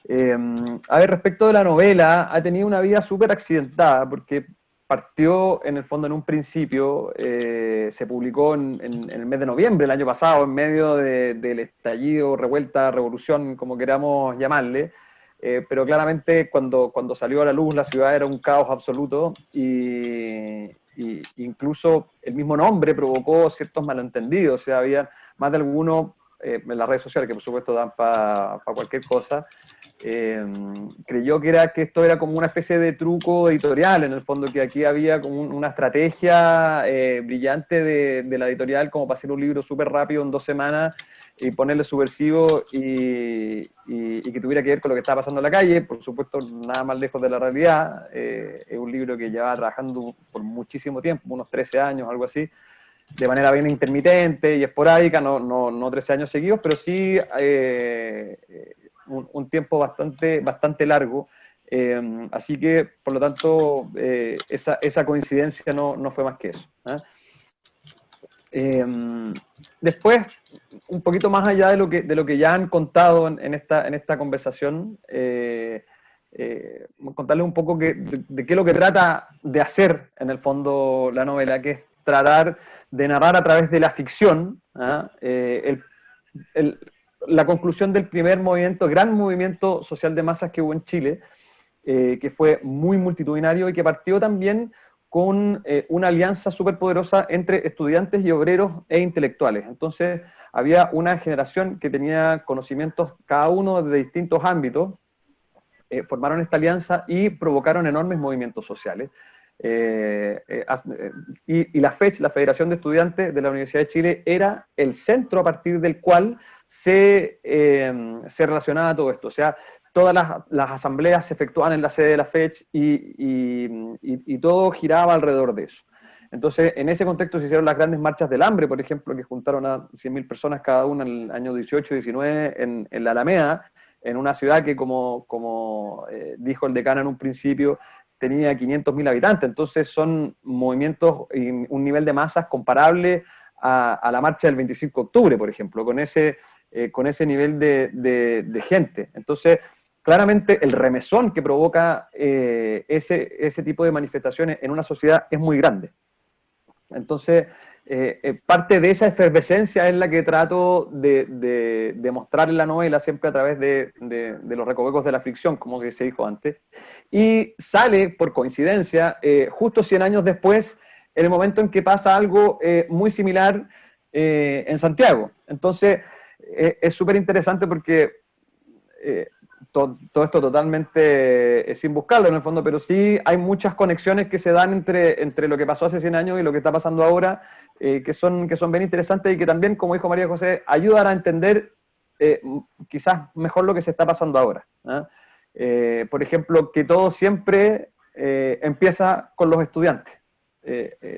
A ver, respecto de la novela, ha tenido una vida súper accidentada, porque partió en el fondo en un principio, se publicó en el mes de noviembre del año pasado, en medio del estallido, revuelta, revolución, como queramos llamarle, pero claramente cuando salió a la luz la ciudad era un caos absoluto y incluso el mismo nombre provocó ciertos malentendidos, o sea, había más de alguno en las redes sociales, que por supuesto dan para cualquier cosa, creyó que esto era como una especie de truco editorial, en el fondo, que aquí había como una estrategia brillante de la editorial como para hacer un libro súper rápido en 2 semanas y ponerle subversivo y que tuviera que ver con lo que estaba pasando en la calle. Por supuesto, nada más lejos de la realidad. Es un libro que llevaba trabajando por muchísimo tiempo, unos 13 años, algo así, de manera bien intermitente y esporádica, no 13 años seguidos, pero sí un tiempo bastante largo. Así que, por lo tanto, esa coincidencia no fue más que eso, ¿eh? Después, un poquito más allá de lo que ya han contado en esta conversación, contarles un poco de qué es lo que trata de hacer, en el fondo, la novela, que es tratar de narrar a través de la ficción, ¿eh? La conclusión del primer gran movimiento social de masas que hubo en Chile, que fue muy multitudinario y que partió también con una alianza súper poderosa entre estudiantes y obreros e intelectuales. Entonces había una generación que tenía conocimientos cada uno de distintos ámbitos, formaron esta alianza y provocaron enormes movimientos sociales. Y la FECH, la Federación de Estudiantes de la Universidad de Chile, era el centro a partir del cual se relacionaba todo esto. O sea, todas las asambleas se efectuaban en la sede de la FECH y todo giraba alrededor de eso. Entonces, en ese contexto se hicieron las grandes marchas del hambre, por ejemplo, que juntaron a 100.000 personas cada una en el año 18 y 19 en la Alameda, en una ciudad que, como dijo el decano en un principio, tenía 500.000 habitantes. Entonces son movimientos y un nivel de masas comparable a la marcha del 25 de octubre, por ejemplo, con ese con ese nivel de gente. Entonces, claramente el remesón que provoca ese tipo de manifestaciones en una sociedad es muy grande. Entonces, parte de esa efervescencia es la que trato de mostrar en la novela, siempre a través de los recovecos de la ficción, como se dijo antes, y sale, por coincidencia, justo 100 años después, en el momento en que pasa algo muy similar en Santiago. Entonces, es súper interesante porque todo esto totalmente sin buscarlo en el fondo, pero sí hay muchas conexiones que se dan entre lo que pasó hace 100 años y lo que está pasando ahora, que son bien interesantes y que también, como dijo María José, ayudan a entender quizás mejor lo que se está pasando ahora. Por ejemplo, que todo siempre empieza con los estudiantes.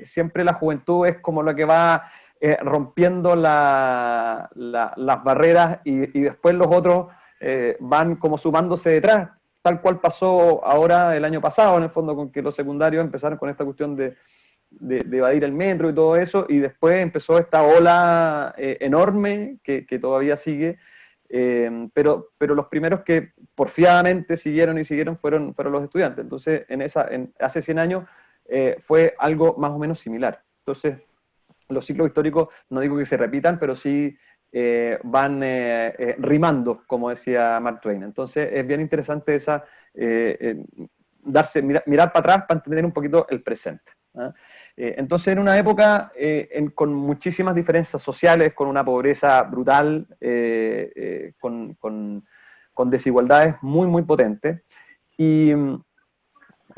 Siempre la juventud es como lo que va rompiendo las barreras y después los otros van como sumándose detrás, tal cual pasó ahora el año pasado, en el fondo, con que los secundarios empezaron con esta cuestión de evadir el metro y todo eso, y después empezó esta ola enorme que todavía sigue, pero los primeros que porfiadamente siguieron fueron los estudiantes. Entonces, hace 100 años fue algo más o menos similar. Entonces, los ciclos históricos, no digo que se repitan, pero sí van rimando, como decía Mark Twain. Entonces, es bien interesante mirar para atrás para entender un poquito el presente. Entonces, en una época con muchísimas diferencias sociales, con una pobreza brutal, con desigualdades muy, muy potentes, y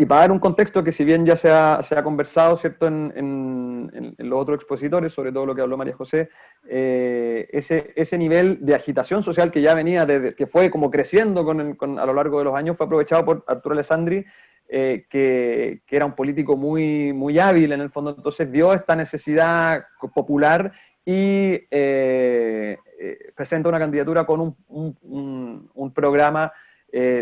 para dar un contexto que, si bien ya se ha conversado, ¿cierto?, en los otros expositores, sobre todo lo que habló María José, ese nivel de agitación social que ya venía, que fue como creciendo a lo largo de los años, fue aprovechado por Arturo Alessandri, que era un político muy, muy hábil en el fondo. Entonces vio esta necesidad popular y presenta una candidatura con un programa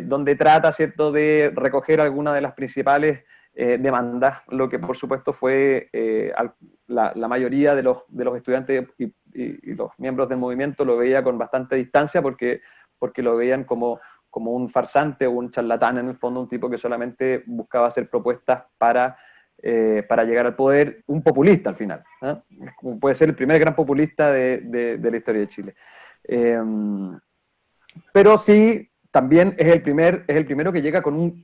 donde trata, ¿cierto?, de recoger algunas de las principales demandas, lo que por supuesto fue la mayoría de los estudiantes y los miembros del movimiento lo veía con bastante distancia porque lo veían como un farsante o un charlatán, en el fondo, un tipo que solamente buscaba hacer propuestas para llegar al poder, un populista al final, ¿eh? Como puede ser el primer gran populista de la historia de Chile. Pero sí, también es el primero que llega con un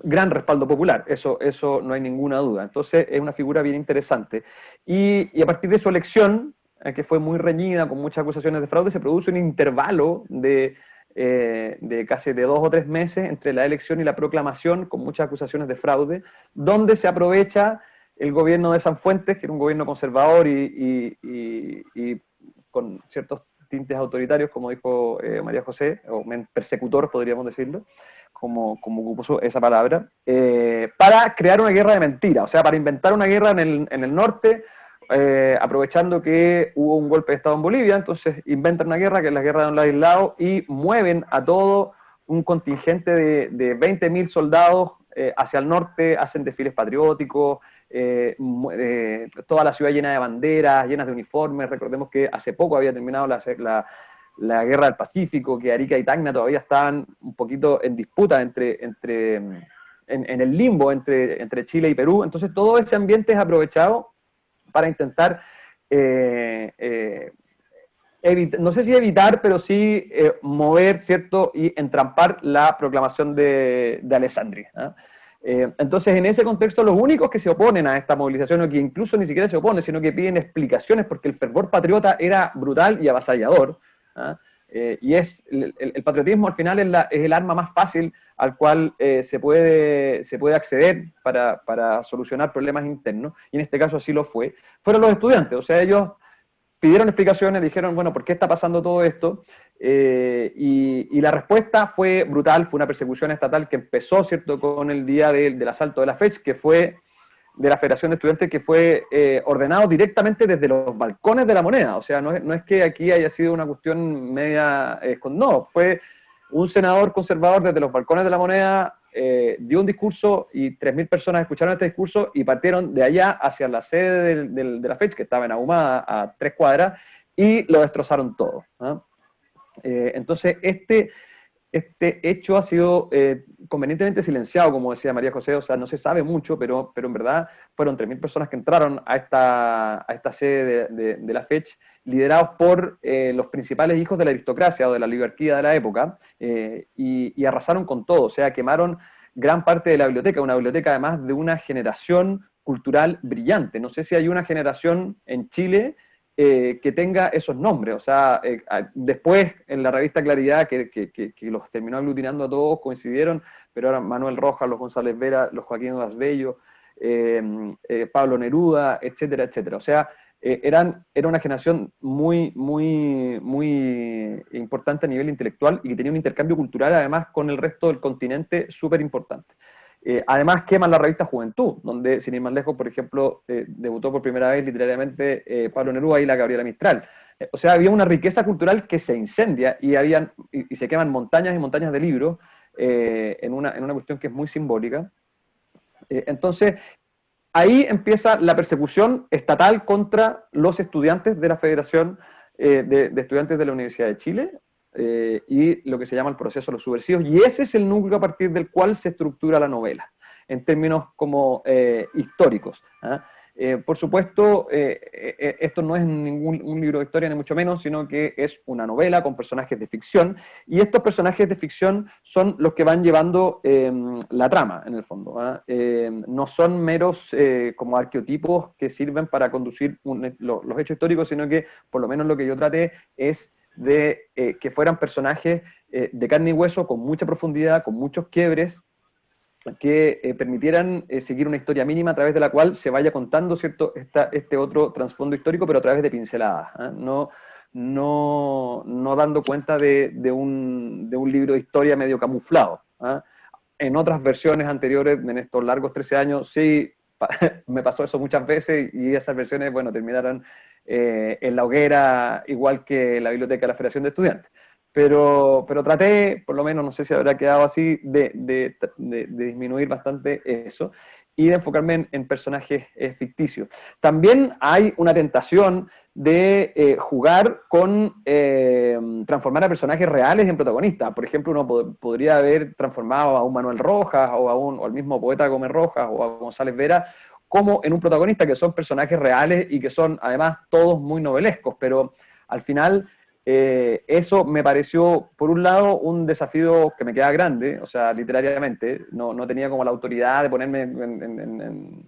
gran respaldo popular, eso no hay ninguna duda. Entonces es una figura bien interesante. Y a partir de su elección, que fue muy reñida, con muchas acusaciones de fraude, se produce un intervalo de casi de 2 o 3 meses entre la elección y la proclamación, con muchas acusaciones de fraude, donde se aprovecha el gobierno de Sanfuentes, que era un gobierno conservador y con ciertos tintes autoritarios, como dijo María José, o persecutor, podríamos decirlo, como puso esa palabra, para crear una guerra de mentira, o sea, para inventar una guerra en el norte, aprovechando que hubo un golpe de Estado en Bolivia. Entonces inventan una guerra, que es la guerra de Ladislao, y mueven a todo un contingente de 20.000 soldados hacia el norte, hacen desfiles patrióticos, toda la ciudad llena de banderas, llenas de uniformes. Recordemos que hace poco había terminado la guerra del Pacífico, que Arica y Tacna todavía estaban un poquito en disputa en el limbo entre Chile y Perú. Entonces todo ese ambiente es aprovechado para intentar no sé si evitar, pero sí mover, ¿cierto?, y entrampar la proclamación de Alessandri, ¿eh? Entonces, en ese contexto, los únicos que se oponen a esta movilización, o que incluso ni siquiera se oponen, sino que piden explicaciones, porque el fervor patriota era brutal y avasallador, ¿eh? Y el patriotismo al final es el arma más fácil al cual se puede acceder para solucionar problemas internos, y en este caso así lo fue. Fueron los estudiantes, o sea, ellos pidieron explicaciones, dijeron, bueno, ¿por qué está pasando todo esto? Y la respuesta fue brutal, fue una persecución estatal que empezó, ¿cierto?, con el día del asalto de la FECH, que fue de la Federación de Estudiantes, que fue ordenado directamente desde los balcones de La Moneda. O sea, no es que aquí haya sido una cuestión media no, fue un senador conservador desde los balcones de La Moneda, dio un discurso y 3.000 personas escucharon este discurso y partieron de allá hacia la sede de la FECH, que estaba en Ahumada, a 3 cuadras, y lo destrozaron todo, ¿eh? Entonces, este hecho ha sido convenientemente silenciado, como decía María José, o sea, no se sabe mucho, pero en verdad fueron 3.000 personas que entraron a esta sede de la FECH, liderados por los principales hijos de la aristocracia o de la oligarquía de la época, y arrasaron con todo, o sea, quemaron gran parte de la biblioteca, una biblioteca además de una generación cultural brillante. No sé si hay una generación en Chile que tenga esos nombres. O sea, después en la revista Claridad, que los terminó aglutinando a todos, coincidieron, pero eran Manuel Rojas, los González Vera, los Joaquín Vaz Bello, Pablo Neruda, etcétera, etcétera. O sea, era una generación muy, muy, muy importante a nivel intelectual y que tenía un intercambio cultural además con el resto del continente súper importante. Además queman la revista Juventud, donde, sin ir más lejos, por ejemplo, debutó por primera vez literariamente Pablo Neruda y la Gabriela Mistral. O sea, había una riqueza cultural que se incendia y se queman montañas y montañas de libros en una cuestión que es muy simbólica. Entonces, ahí empieza la persecución estatal contra los estudiantes de la Federación de Estudiantes de la Universidad de Chile, y lo que se llama el proceso de los subversivos, y ese es el núcleo a partir del cual se estructura la novela, en términos como históricos. Por supuesto, esto no es un libro de historia, ni mucho menos, sino que es una novela con personajes de ficción, y estos personajes de ficción son los que van llevando la trama, en el fondo. No son meros como arqueotipos que sirven para conducir los hechos históricos, sino que, por lo menos lo que yo traté es de que fueran personajes de carne y hueso, con mucha profundidad, con muchos quiebres, que permitieran seguir una historia mínima a través de la cual se vaya contando, ¿cierto?, este otro trasfondo histórico, pero a través de pinceladas, no dando cuenta de un libro de historia medio camuflado. En otras versiones anteriores, en estos largos 13 años, sí, me pasó eso muchas veces, y esas versiones, bueno, terminaron en la hoguera, igual que la biblioteca de la Federación de Estudiantes. Pero traté, por lo menos, no sé si habrá quedado así, de disminuir bastante eso y de enfocarme en personajes ficticios. También hay una tentación de jugar con transformar a personajes reales en protagonistas. Por ejemplo, uno podría haber transformado a un Manuel Rojas o al mismo poeta Gómez Rojas o a González Vera como en un protagonista, que son personajes reales y que son además todos muy novelescos, pero al final eso me pareció, por un lado, un desafío que me queda grande, o sea, literariamente, no tenía como la autoridad de ponerme en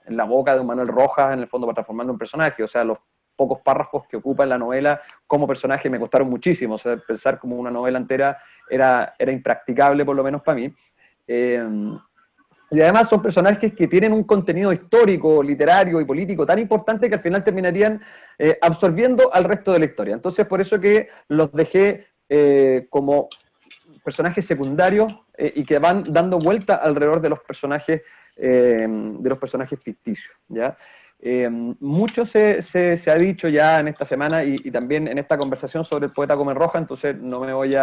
la boca de un Manuel Rojas, en el fondo, para transformarlo en un personaje. O sea, los pocos párrafos que ocupa en la novela como personaje me costaron muchísimo. O sea, pensar como una novela entera era impracticable, por lo menos para mí. Y además son personajes que tienen un contenido histórico, literario y político tan importante que al final terminarían absorbiendo al resto de la historia. Entonces, por eso que los dejé como personajes secundarios y que van dando vuelta alrededor de los personajes ficticios, ¿ya? Mucho se ha dicho ya en esta semana y también en esta conversación sobre el poeta Gómez Rojas, entonces no voy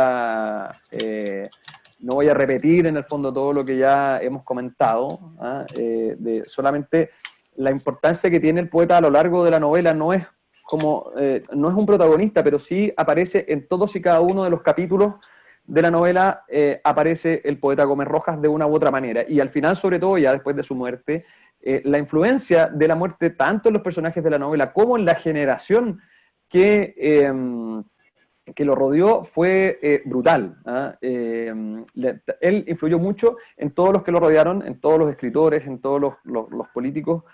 a repetir en el fondo todo lo que ya hemos comentado, solamente la importancia que tiene el poeta a lo largo de la novela. No es un protagonista, pero sí aparece en todos y cada uno de los capítulos de la novela, aparece el poeta Gómez Rojas de una u otra manera, y al final, sobre todo, ya después de su muerte, la influencia de la muerte tanto en los personajes de la novela como en la generación que lo rodeó fue brutal. Él influyó mucho en todos los que lo rodearon, en todos los escritores, en todos los políticos,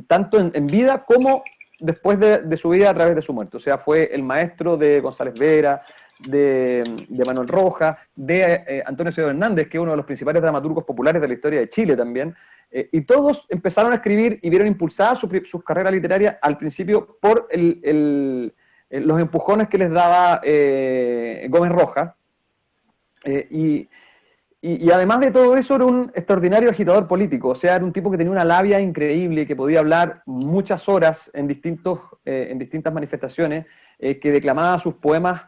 tanto en vida como después de su vida a través de su muerte. O sea, fue el maestro de González Vera, de Manuel Rojas, de Antonio Cedro Hernández, que es uno de los principales dramaturgos populares de la historia de Chile también, y todos empezaron a escribir y vieron impulsadas sus carreras literarias al principio por los empujones que les daba Gómez Rojas, y además de todo eso era un extraordinario agitador político. O sea, era un tipo que tenía una labia increíble, que podía hablar muchas horas en distintas manifestaciones, que declamaba sus poemas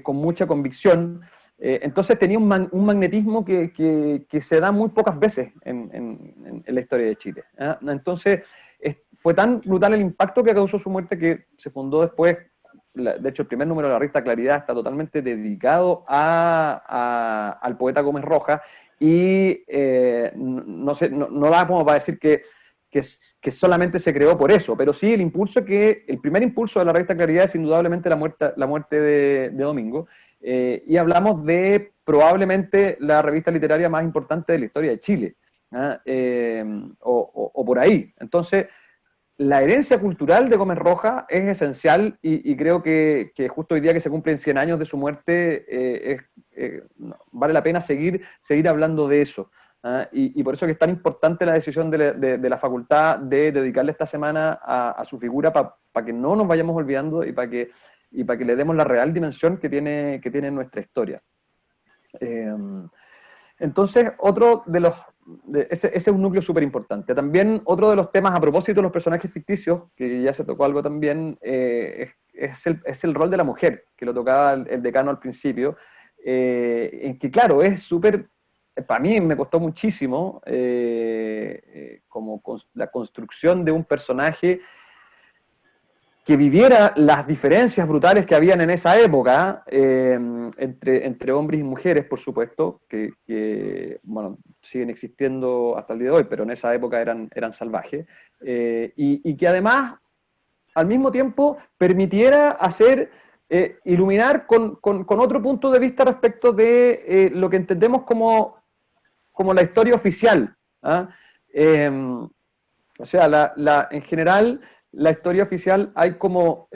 con mucha convicción. Entonces tenía un magnetismo que se da muy pocas veces en la historia de Chile. Entonces fue tan brutal el impacto que causó su muerte que se fundó después de hecho el primer número de la revista Claridad está totalmente dedicado al poeta Gómez Rojas, y no da como para decir que solamente se creó por eso, pero sí el primer impulso de la revista Claridad es indudablemente la muerte de Domingo, y hablamos de probablemente la revista literaria más importante de la historia de Chile, ¿ah? O por ahí. Entonces, la herencia cultural de Gómez Rojas es esencial, y creo que justo hoy día que se cumplen 100 años de su muerte, vale la pena seguir hablando de eso. ¿Ah? Y por eso que es tan importante la decisión de la facultad de dedicarle esta semana a su figura, para que no nos vayamos olvidando y para que le demos la real dimensión que tiene en nuestra historia. Entonces, ese es un núcleo súper importante. También otro de los temas, a propósito de los personajes ficticios, que ya se tocó algo también, es el rol de la mujer, que lo tocaba el decano al principio, en que claro, es súper, para mí me costó muchísimo como la construcción de un personaje que viviera las diferencias brutales que habían en esa época, entre hombres y mujeres, por supuesto, que bueno, siguen existiendo hasta el día de hoy, pero en esa época eran salvajes, y que además, al mismo tiempo, permitiera iluminar con otro punto de vista respecto de lo que entendemos como la historia oficial, ¿ah? O sea, en general, la historia oficial hay como,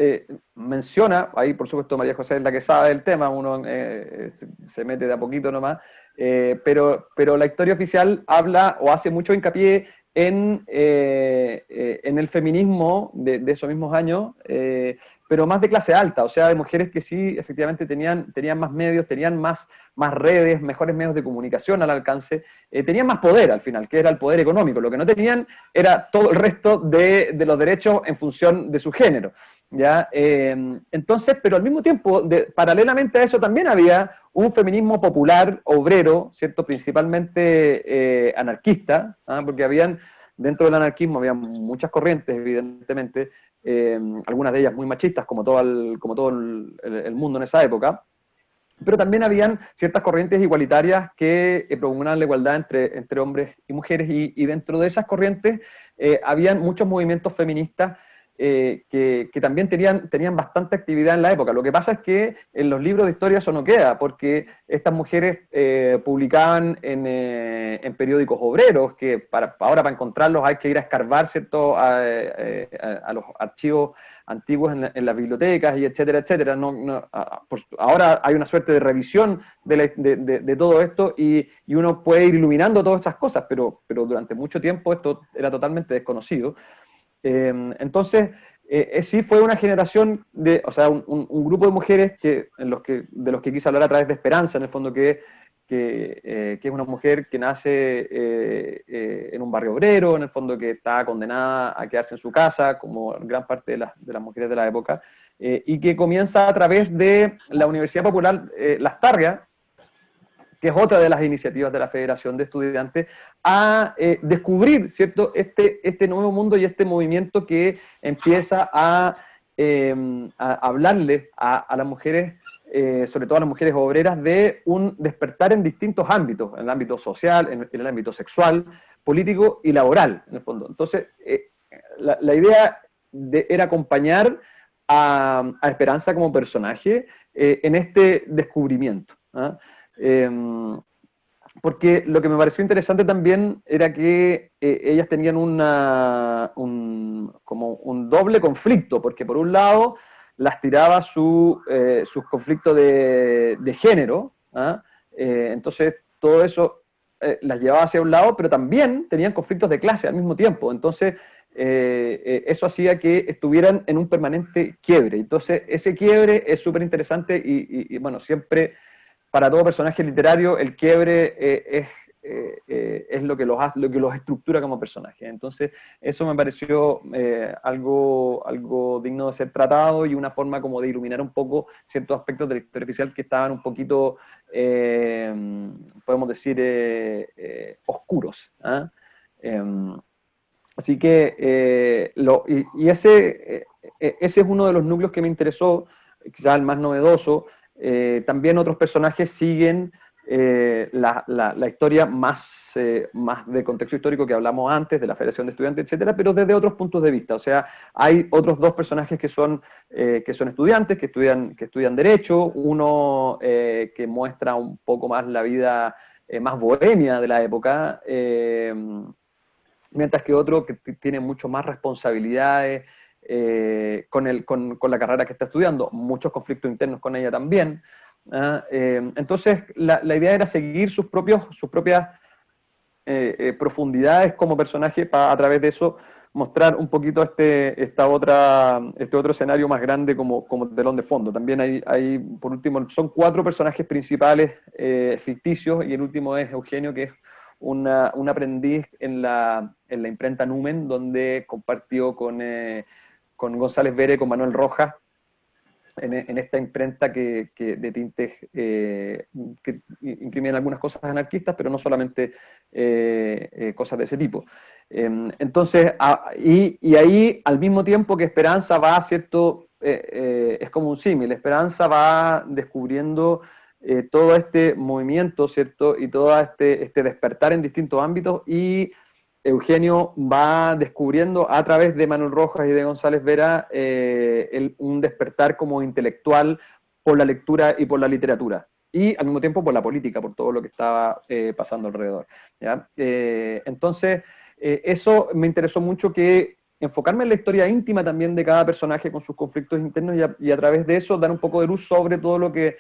menciona, ahí por supuesto María José es la que sabe del tema, uno se mete de a poquito nomás, pero la historia oficial habla o hace mucho hincapié en el feminismo de esos mismos años, pero más de clase alta, o sea, de mujeres que sí, efectivamente tenían más medios, tenían más redes, mejores medios de comunicación al alcance, tenían más poder al final, que era el poder económico. Lo que no tenían era todo el resto de los derechos en función de su género, ¿ya? Entonces, pero al mismo tiempo, paralelamente a eso también había un feminismo popular, obrero, ¿cierto? Principalmente anarquista, ¿ah? Porque dentro del anarquismo había muchas corrientes, evidentemente, algunas de ellas muy machistas, como todo el mundo en esa época, pero también habían ciertas corrientes igualitarias que propugnaban la igualdad entre hombres y mujeres, y dentro de esas corrientes habían muchos movimientos feministas que también tenían bastante actividad en la época. Lo que pasa es que en los libros de historia eso no queda, porque estas mujeres publicaban en periódicos obreros, que ahora para encontrarlos hay que ir a escarbar, ¿cierto?, a los archivos antiguos en las bibliotecas, y etcétera, etcétera. Ahora hay una suerte de revisión de todo esto, y uno puede ir iluminando todas esas cosas, pero durante mucho tiempo esto era totalmente desconocido. Entonces, sí fue una generación o sea, un grupo de mujeres de los que quise hablar a través de Esperanza, en el fondo, que es una mujer que nace en un barrio obrero, en el fondo, que está condenada a quedarse en su casa, como gran parte de las mujeres de la época, y que comienza a través de la Universidad Popular Las Tarrias, que es otra de las iniciativas de la Federación de Estudiantes, a descubrir, ¿cierto?, este nuevo mundo y este movimiento que empieza a hablarle a las mujeres, sobre todo a las mujeres obreras, de un despertar en distintos ámbitos, en el ámbito social, en el ámbito sexual, político y laboral, en el fondo. Entonces, la idea era acompañar a Esperanza como personaje en este descubrimiento, ¿ah? Porque lo que me pareció interesante también era que ellas tenían como un doble conflicto, porque por un lado las tiraba sus conflictos de género, ¿ah? Entonces todo eso las llevaba hacia un lado, pero también tenían conflictos de clase al mismo tiempo. Entonces eso hacía que estuvieran en un permanente quiebre. Entonces ese quiebre es súper interesante, y bueno, siempre, para todo personaje literario, el quiebre es lo que los estructura como personaje. Entonces, eso me pareció algo digno de ser tratado, y una forma como de iluminar un poco ciertos aspectos de la historia oficial que estaban un poquito, podemos decir, oscuros, ¿ah? Así que ese es uno de los núcleos que me interesó quizás el más novedoso, también otros personajes siguen la historia más de contexto histórico que hablamos antes, de la Federación de Estudiantes, etcétera, pero desde otros puntos de vista. O sea, hay otros dos personajes que son estudiantes, que estudian Derecho, uno que muestra un poco más la vida más bohemia de la época, mientras que otro que tiene mucho más responsabilidades con la carrera que está estudiando, muchos conflictos internos con ella también. Entonces, la idea era seguir sus propias profundidades como personaje para a través de eso mostrar un poquito este otro escenario más grande como telón de fondo. También hay, por último, son 4 personajes principales ficticios, y el último es Eugenio, que es un aprendiz en la imprenta Numen, donde compartió con González Vere y con Manuel Rojas en esta imprenta de tintes que imprimían algunas cosas anarquistas, pero no solamente cosas de ese tipo. Entonces, y ahí, al mismo tiempo que Esperanza va, ¿cierto? Es como un símil, Esperanza va descubriendo todo este movimiento, ¿cierto? Y todo este despertar en distintos ámbitos, y Eugenio va descubriendo a través de Manuel Rojas y de González Vera un despertar como intelectual por la lectura y por la literatura, y al mismo tiempo por la política, por todo lo que estaba pasando alrededor, ¿ya? Entonces, eso me interesó mucho, que enfocarme en la historia íntima también de cada personaje con sus conflictos internos, y a través de eso dar un poco de luz sobre todo lo que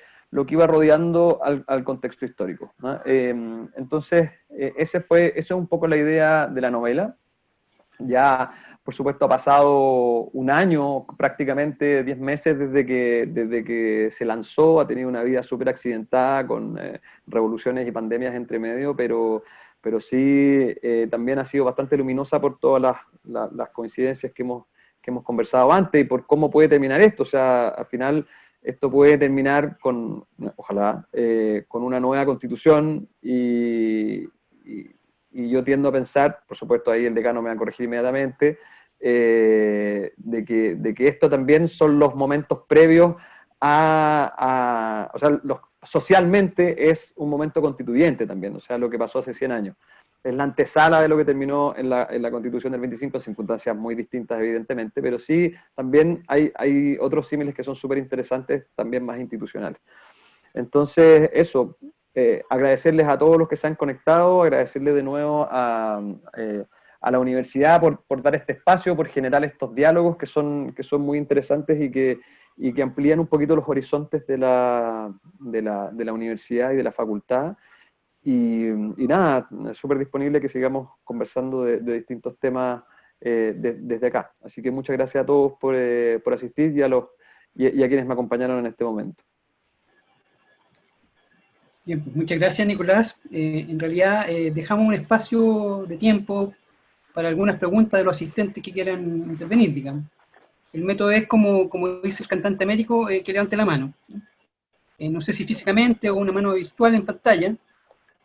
iba rodeando al contexto histórico, ¿no? Entonces, esa es un poco la idea de la novela. Ya, por supuesto, ha pasado un año, prácticamente 10 meses desde que se lanzó, ha tenido una vida súper accidentada con revoluciones y pandemias entre medio, pero sí también ha sido bastante luminosa por todas las coincidencias que hemos conversado antes, y por cómo puede terminar esto. O sea, al final esto puede terminar con, ojalá, con una nueva constitución, y yo tiendo a pensar, por supuesto ahí el decano me va a corregir inmediatamente, de que esto también son los momentos previos o sea, socialmente es un momento constituyente también, o sea, lo que pasó hace 100 años. Es la antesala de lo que terminó en la Constitución del 25, en circunstancias muy distintas, evidentemente, pero sí, también hay otros símiles que son súper interesantes, también más institucionales. Entonces, eso, agradecerles a todos los que se han conectado, agradecerles de nuevo a la universidad por dar este espacio, por generar estos diálogos que son muy interesantes y que amplían un poquito los horizontes de la universidad y de la facultad. Y nada, súper disponible que sigamos conversando de distintos temas desde acá. Así que muchas gracias a todos por asistir, y a quienes me acompañaron en este momento. Bien, pues muchas gracias, Nicolás. En realidad dejamos un espacio de tiempo para algunas preguntas de los asistentes que quieran intervenir, digamos. El método es como dice el cantante Américo, que levante la mano. No sé si físicamente o una mano virtual en pantalla,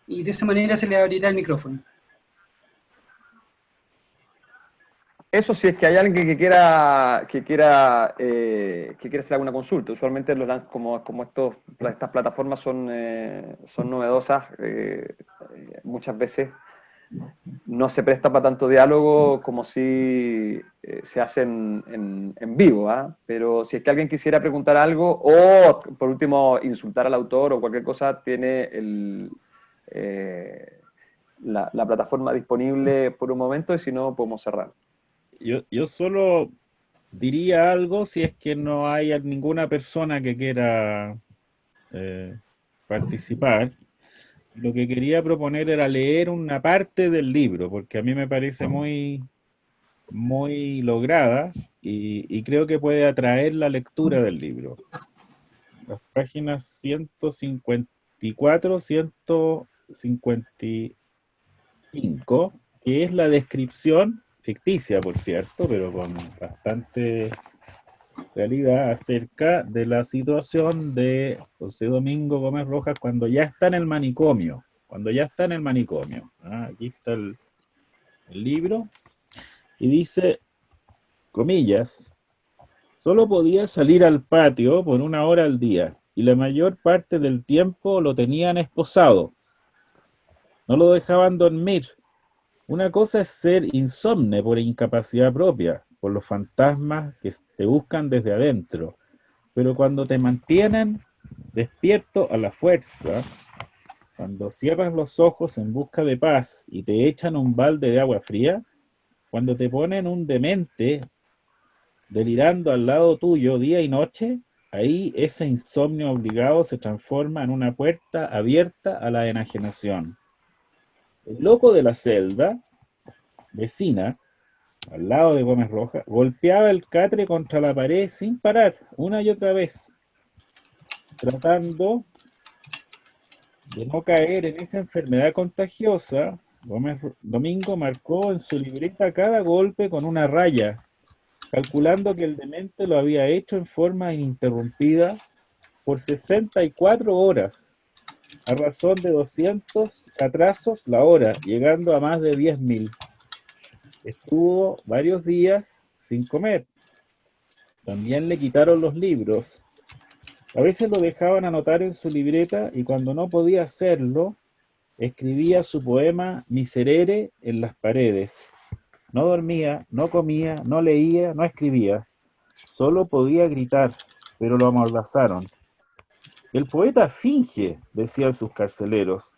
y de esa manera se le abrirá el micrófono. Eso, si es que hay alguien que quiera hacer alguna consulta. Usualmente como estas plataformas son novedosas, muchas veces no se presta para tanto diálogo como si se hace en vivo, ¿eh? Pero si es que alguien quisiera preguntar algo, o por último insultar al autor o cualquier cosa, tiene la plataforma disponible por un momento, y si no, podemos cerrar. Yo solo diría algo si es que no hay ninguna persona que quiera participar. Lo que quería proponer era leer una parte del libro, porque a mí me parece muy, muy lograda, y creo que puede atraer la lectura del libro. Las páginas 154, 155, que es la descripción ficticia, por cierto, pero con bastante realidad, acerca de la situación de José Domingo Gómez Rojas cuando ya está en el manicomio. Aquí está el libro, y dice, comillas, Solo podía salir al patio por 1 hora al día, y la mayor parte del tiempo lo tenían esposado. No lo dejaban dormir. Una cosa es ser insomne por incapacidad propia, por los fantasmas que te buscan desde adentro, pero cuando te mantienen despierto a la fuerza, cuando cierras los ojos en busca de paz y te echan un balde de agua fría, cuando te ponen un demente delirando al lado tuyo día y noche, ahí ese insomnio obligado se transforma en una puerta abierta a la enajenación. El loco de la celda, vecina, al lado de Gómez Rojas, golpeaba el catre contra la pared sin parar, una y otra vez, tratando de no caer en esa enfermedad contagiosa. Domingo marcó en su libreta cada golpe con una raya, calculando que el demente lo había hecho en forma ininterrumpida por 64 horas, a razón de 200 atrasos la hora, llegando a más de 10.000. Estuvo varios días sin comer. También le quitaron los libros. A veces lo dejaban anotar en su libreta y cuando no podía hacerlo, escribía su poema Miserere en las paredes. No dormía, no comía, no leía, no escribía. Solo podía gritar, pero lo amordazaron. El poeta finge, decían sus carceleros.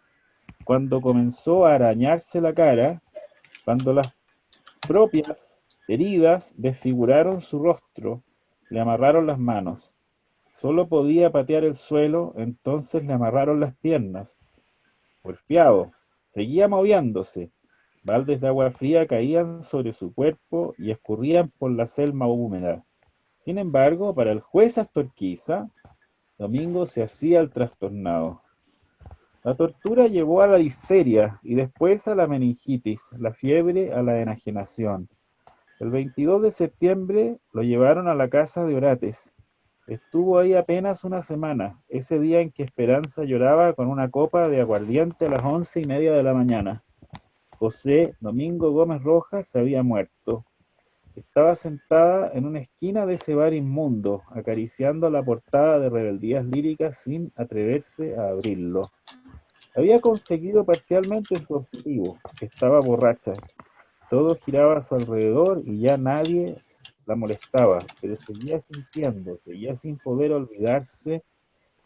Cuando comenzó a arañarse la cara, cuando las propias heridas desfiguraron su rostro, le amarraron las manos. Solo podía patear el suelo, entonces le amarraron las piernas. Porfiado, seguía moviéndose. Baldes de agua fría caían sobre su cuerpo y escurrían por la selva húmeda. Sin embargo, para el juez Astorquiza, Domingo se hacía el trastornado. La tortura llevó a la difteria y después a la meningitis, la fiebre a la enajenación. El 22 de septiembre lo llevaron a la casa de Orates. Estuvo ahí apenas una semana, ese día en que Esperanza lloraba con una copa de aguardiente a las 11:30 de la mañana. José Domingo Gómez Rojas se había muerto. Estaba sentada en una esquina de ese bar inmundo, acariciando la portada de Rebeldías Líricas sin atreverse a abrirlo. Había conseguido parcialmente su objetivo, estaba borracha. Todo giraba a su alrededor y ya nadie la molestaba, pero seguía sintiendo, seguía sin poder olvidarse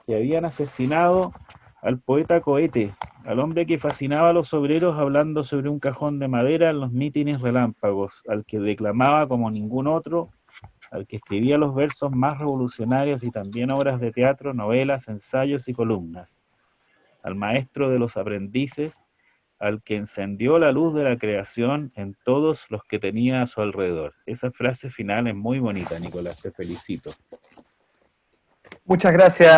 que habían asesinado al poeta Cohete, al hombre que fascinaba a los obreros hablando sobre un cajón de madera en los mítines relámpagos, al que declamaba como ningún otro, al que escribía los versos más revolucionarios y también obras de teatro, novelas, ensayos y columnas, al maestro de los aprendices, al que encendió la luz de la creación en todos los que tenía a su alrededor. Esa frase final es muy bonita, Nicolás, te felicito. Muchas gracias,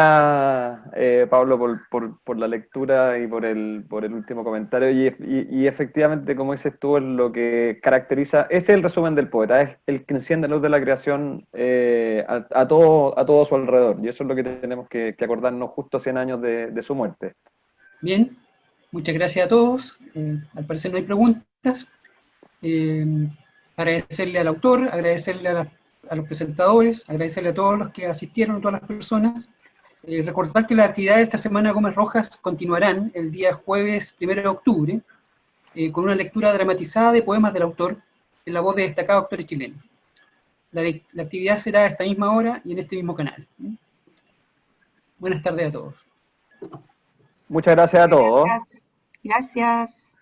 Pablo, por la lectura y por el último comentario. Y efectivamente, como dices tú, es lo que caracteriza, ese es el resumen del poeta, es el que enciende la luz de la creación a todo su alrededor. Y eso es lo que tenemos que acordarnos justo 100 años de su muerte. Bien, muchas gracias a todos. Al parecer no hay preguntas. Agradecerle al autor, agradecerle a los presentadores, agradecerle a todos los que asistieron, a todas las personas. Recordar que las actividades de esta semana de Gómez Rojas continuarán el día jueves 1 de octubre, con una lectura dramatizada de poemas del autor en la voz de destacados actores chilenos. La actividad será a esta misma hora y en este mismo canal. Buenas tardes a todos. Muchas gracias a todos. Gracias.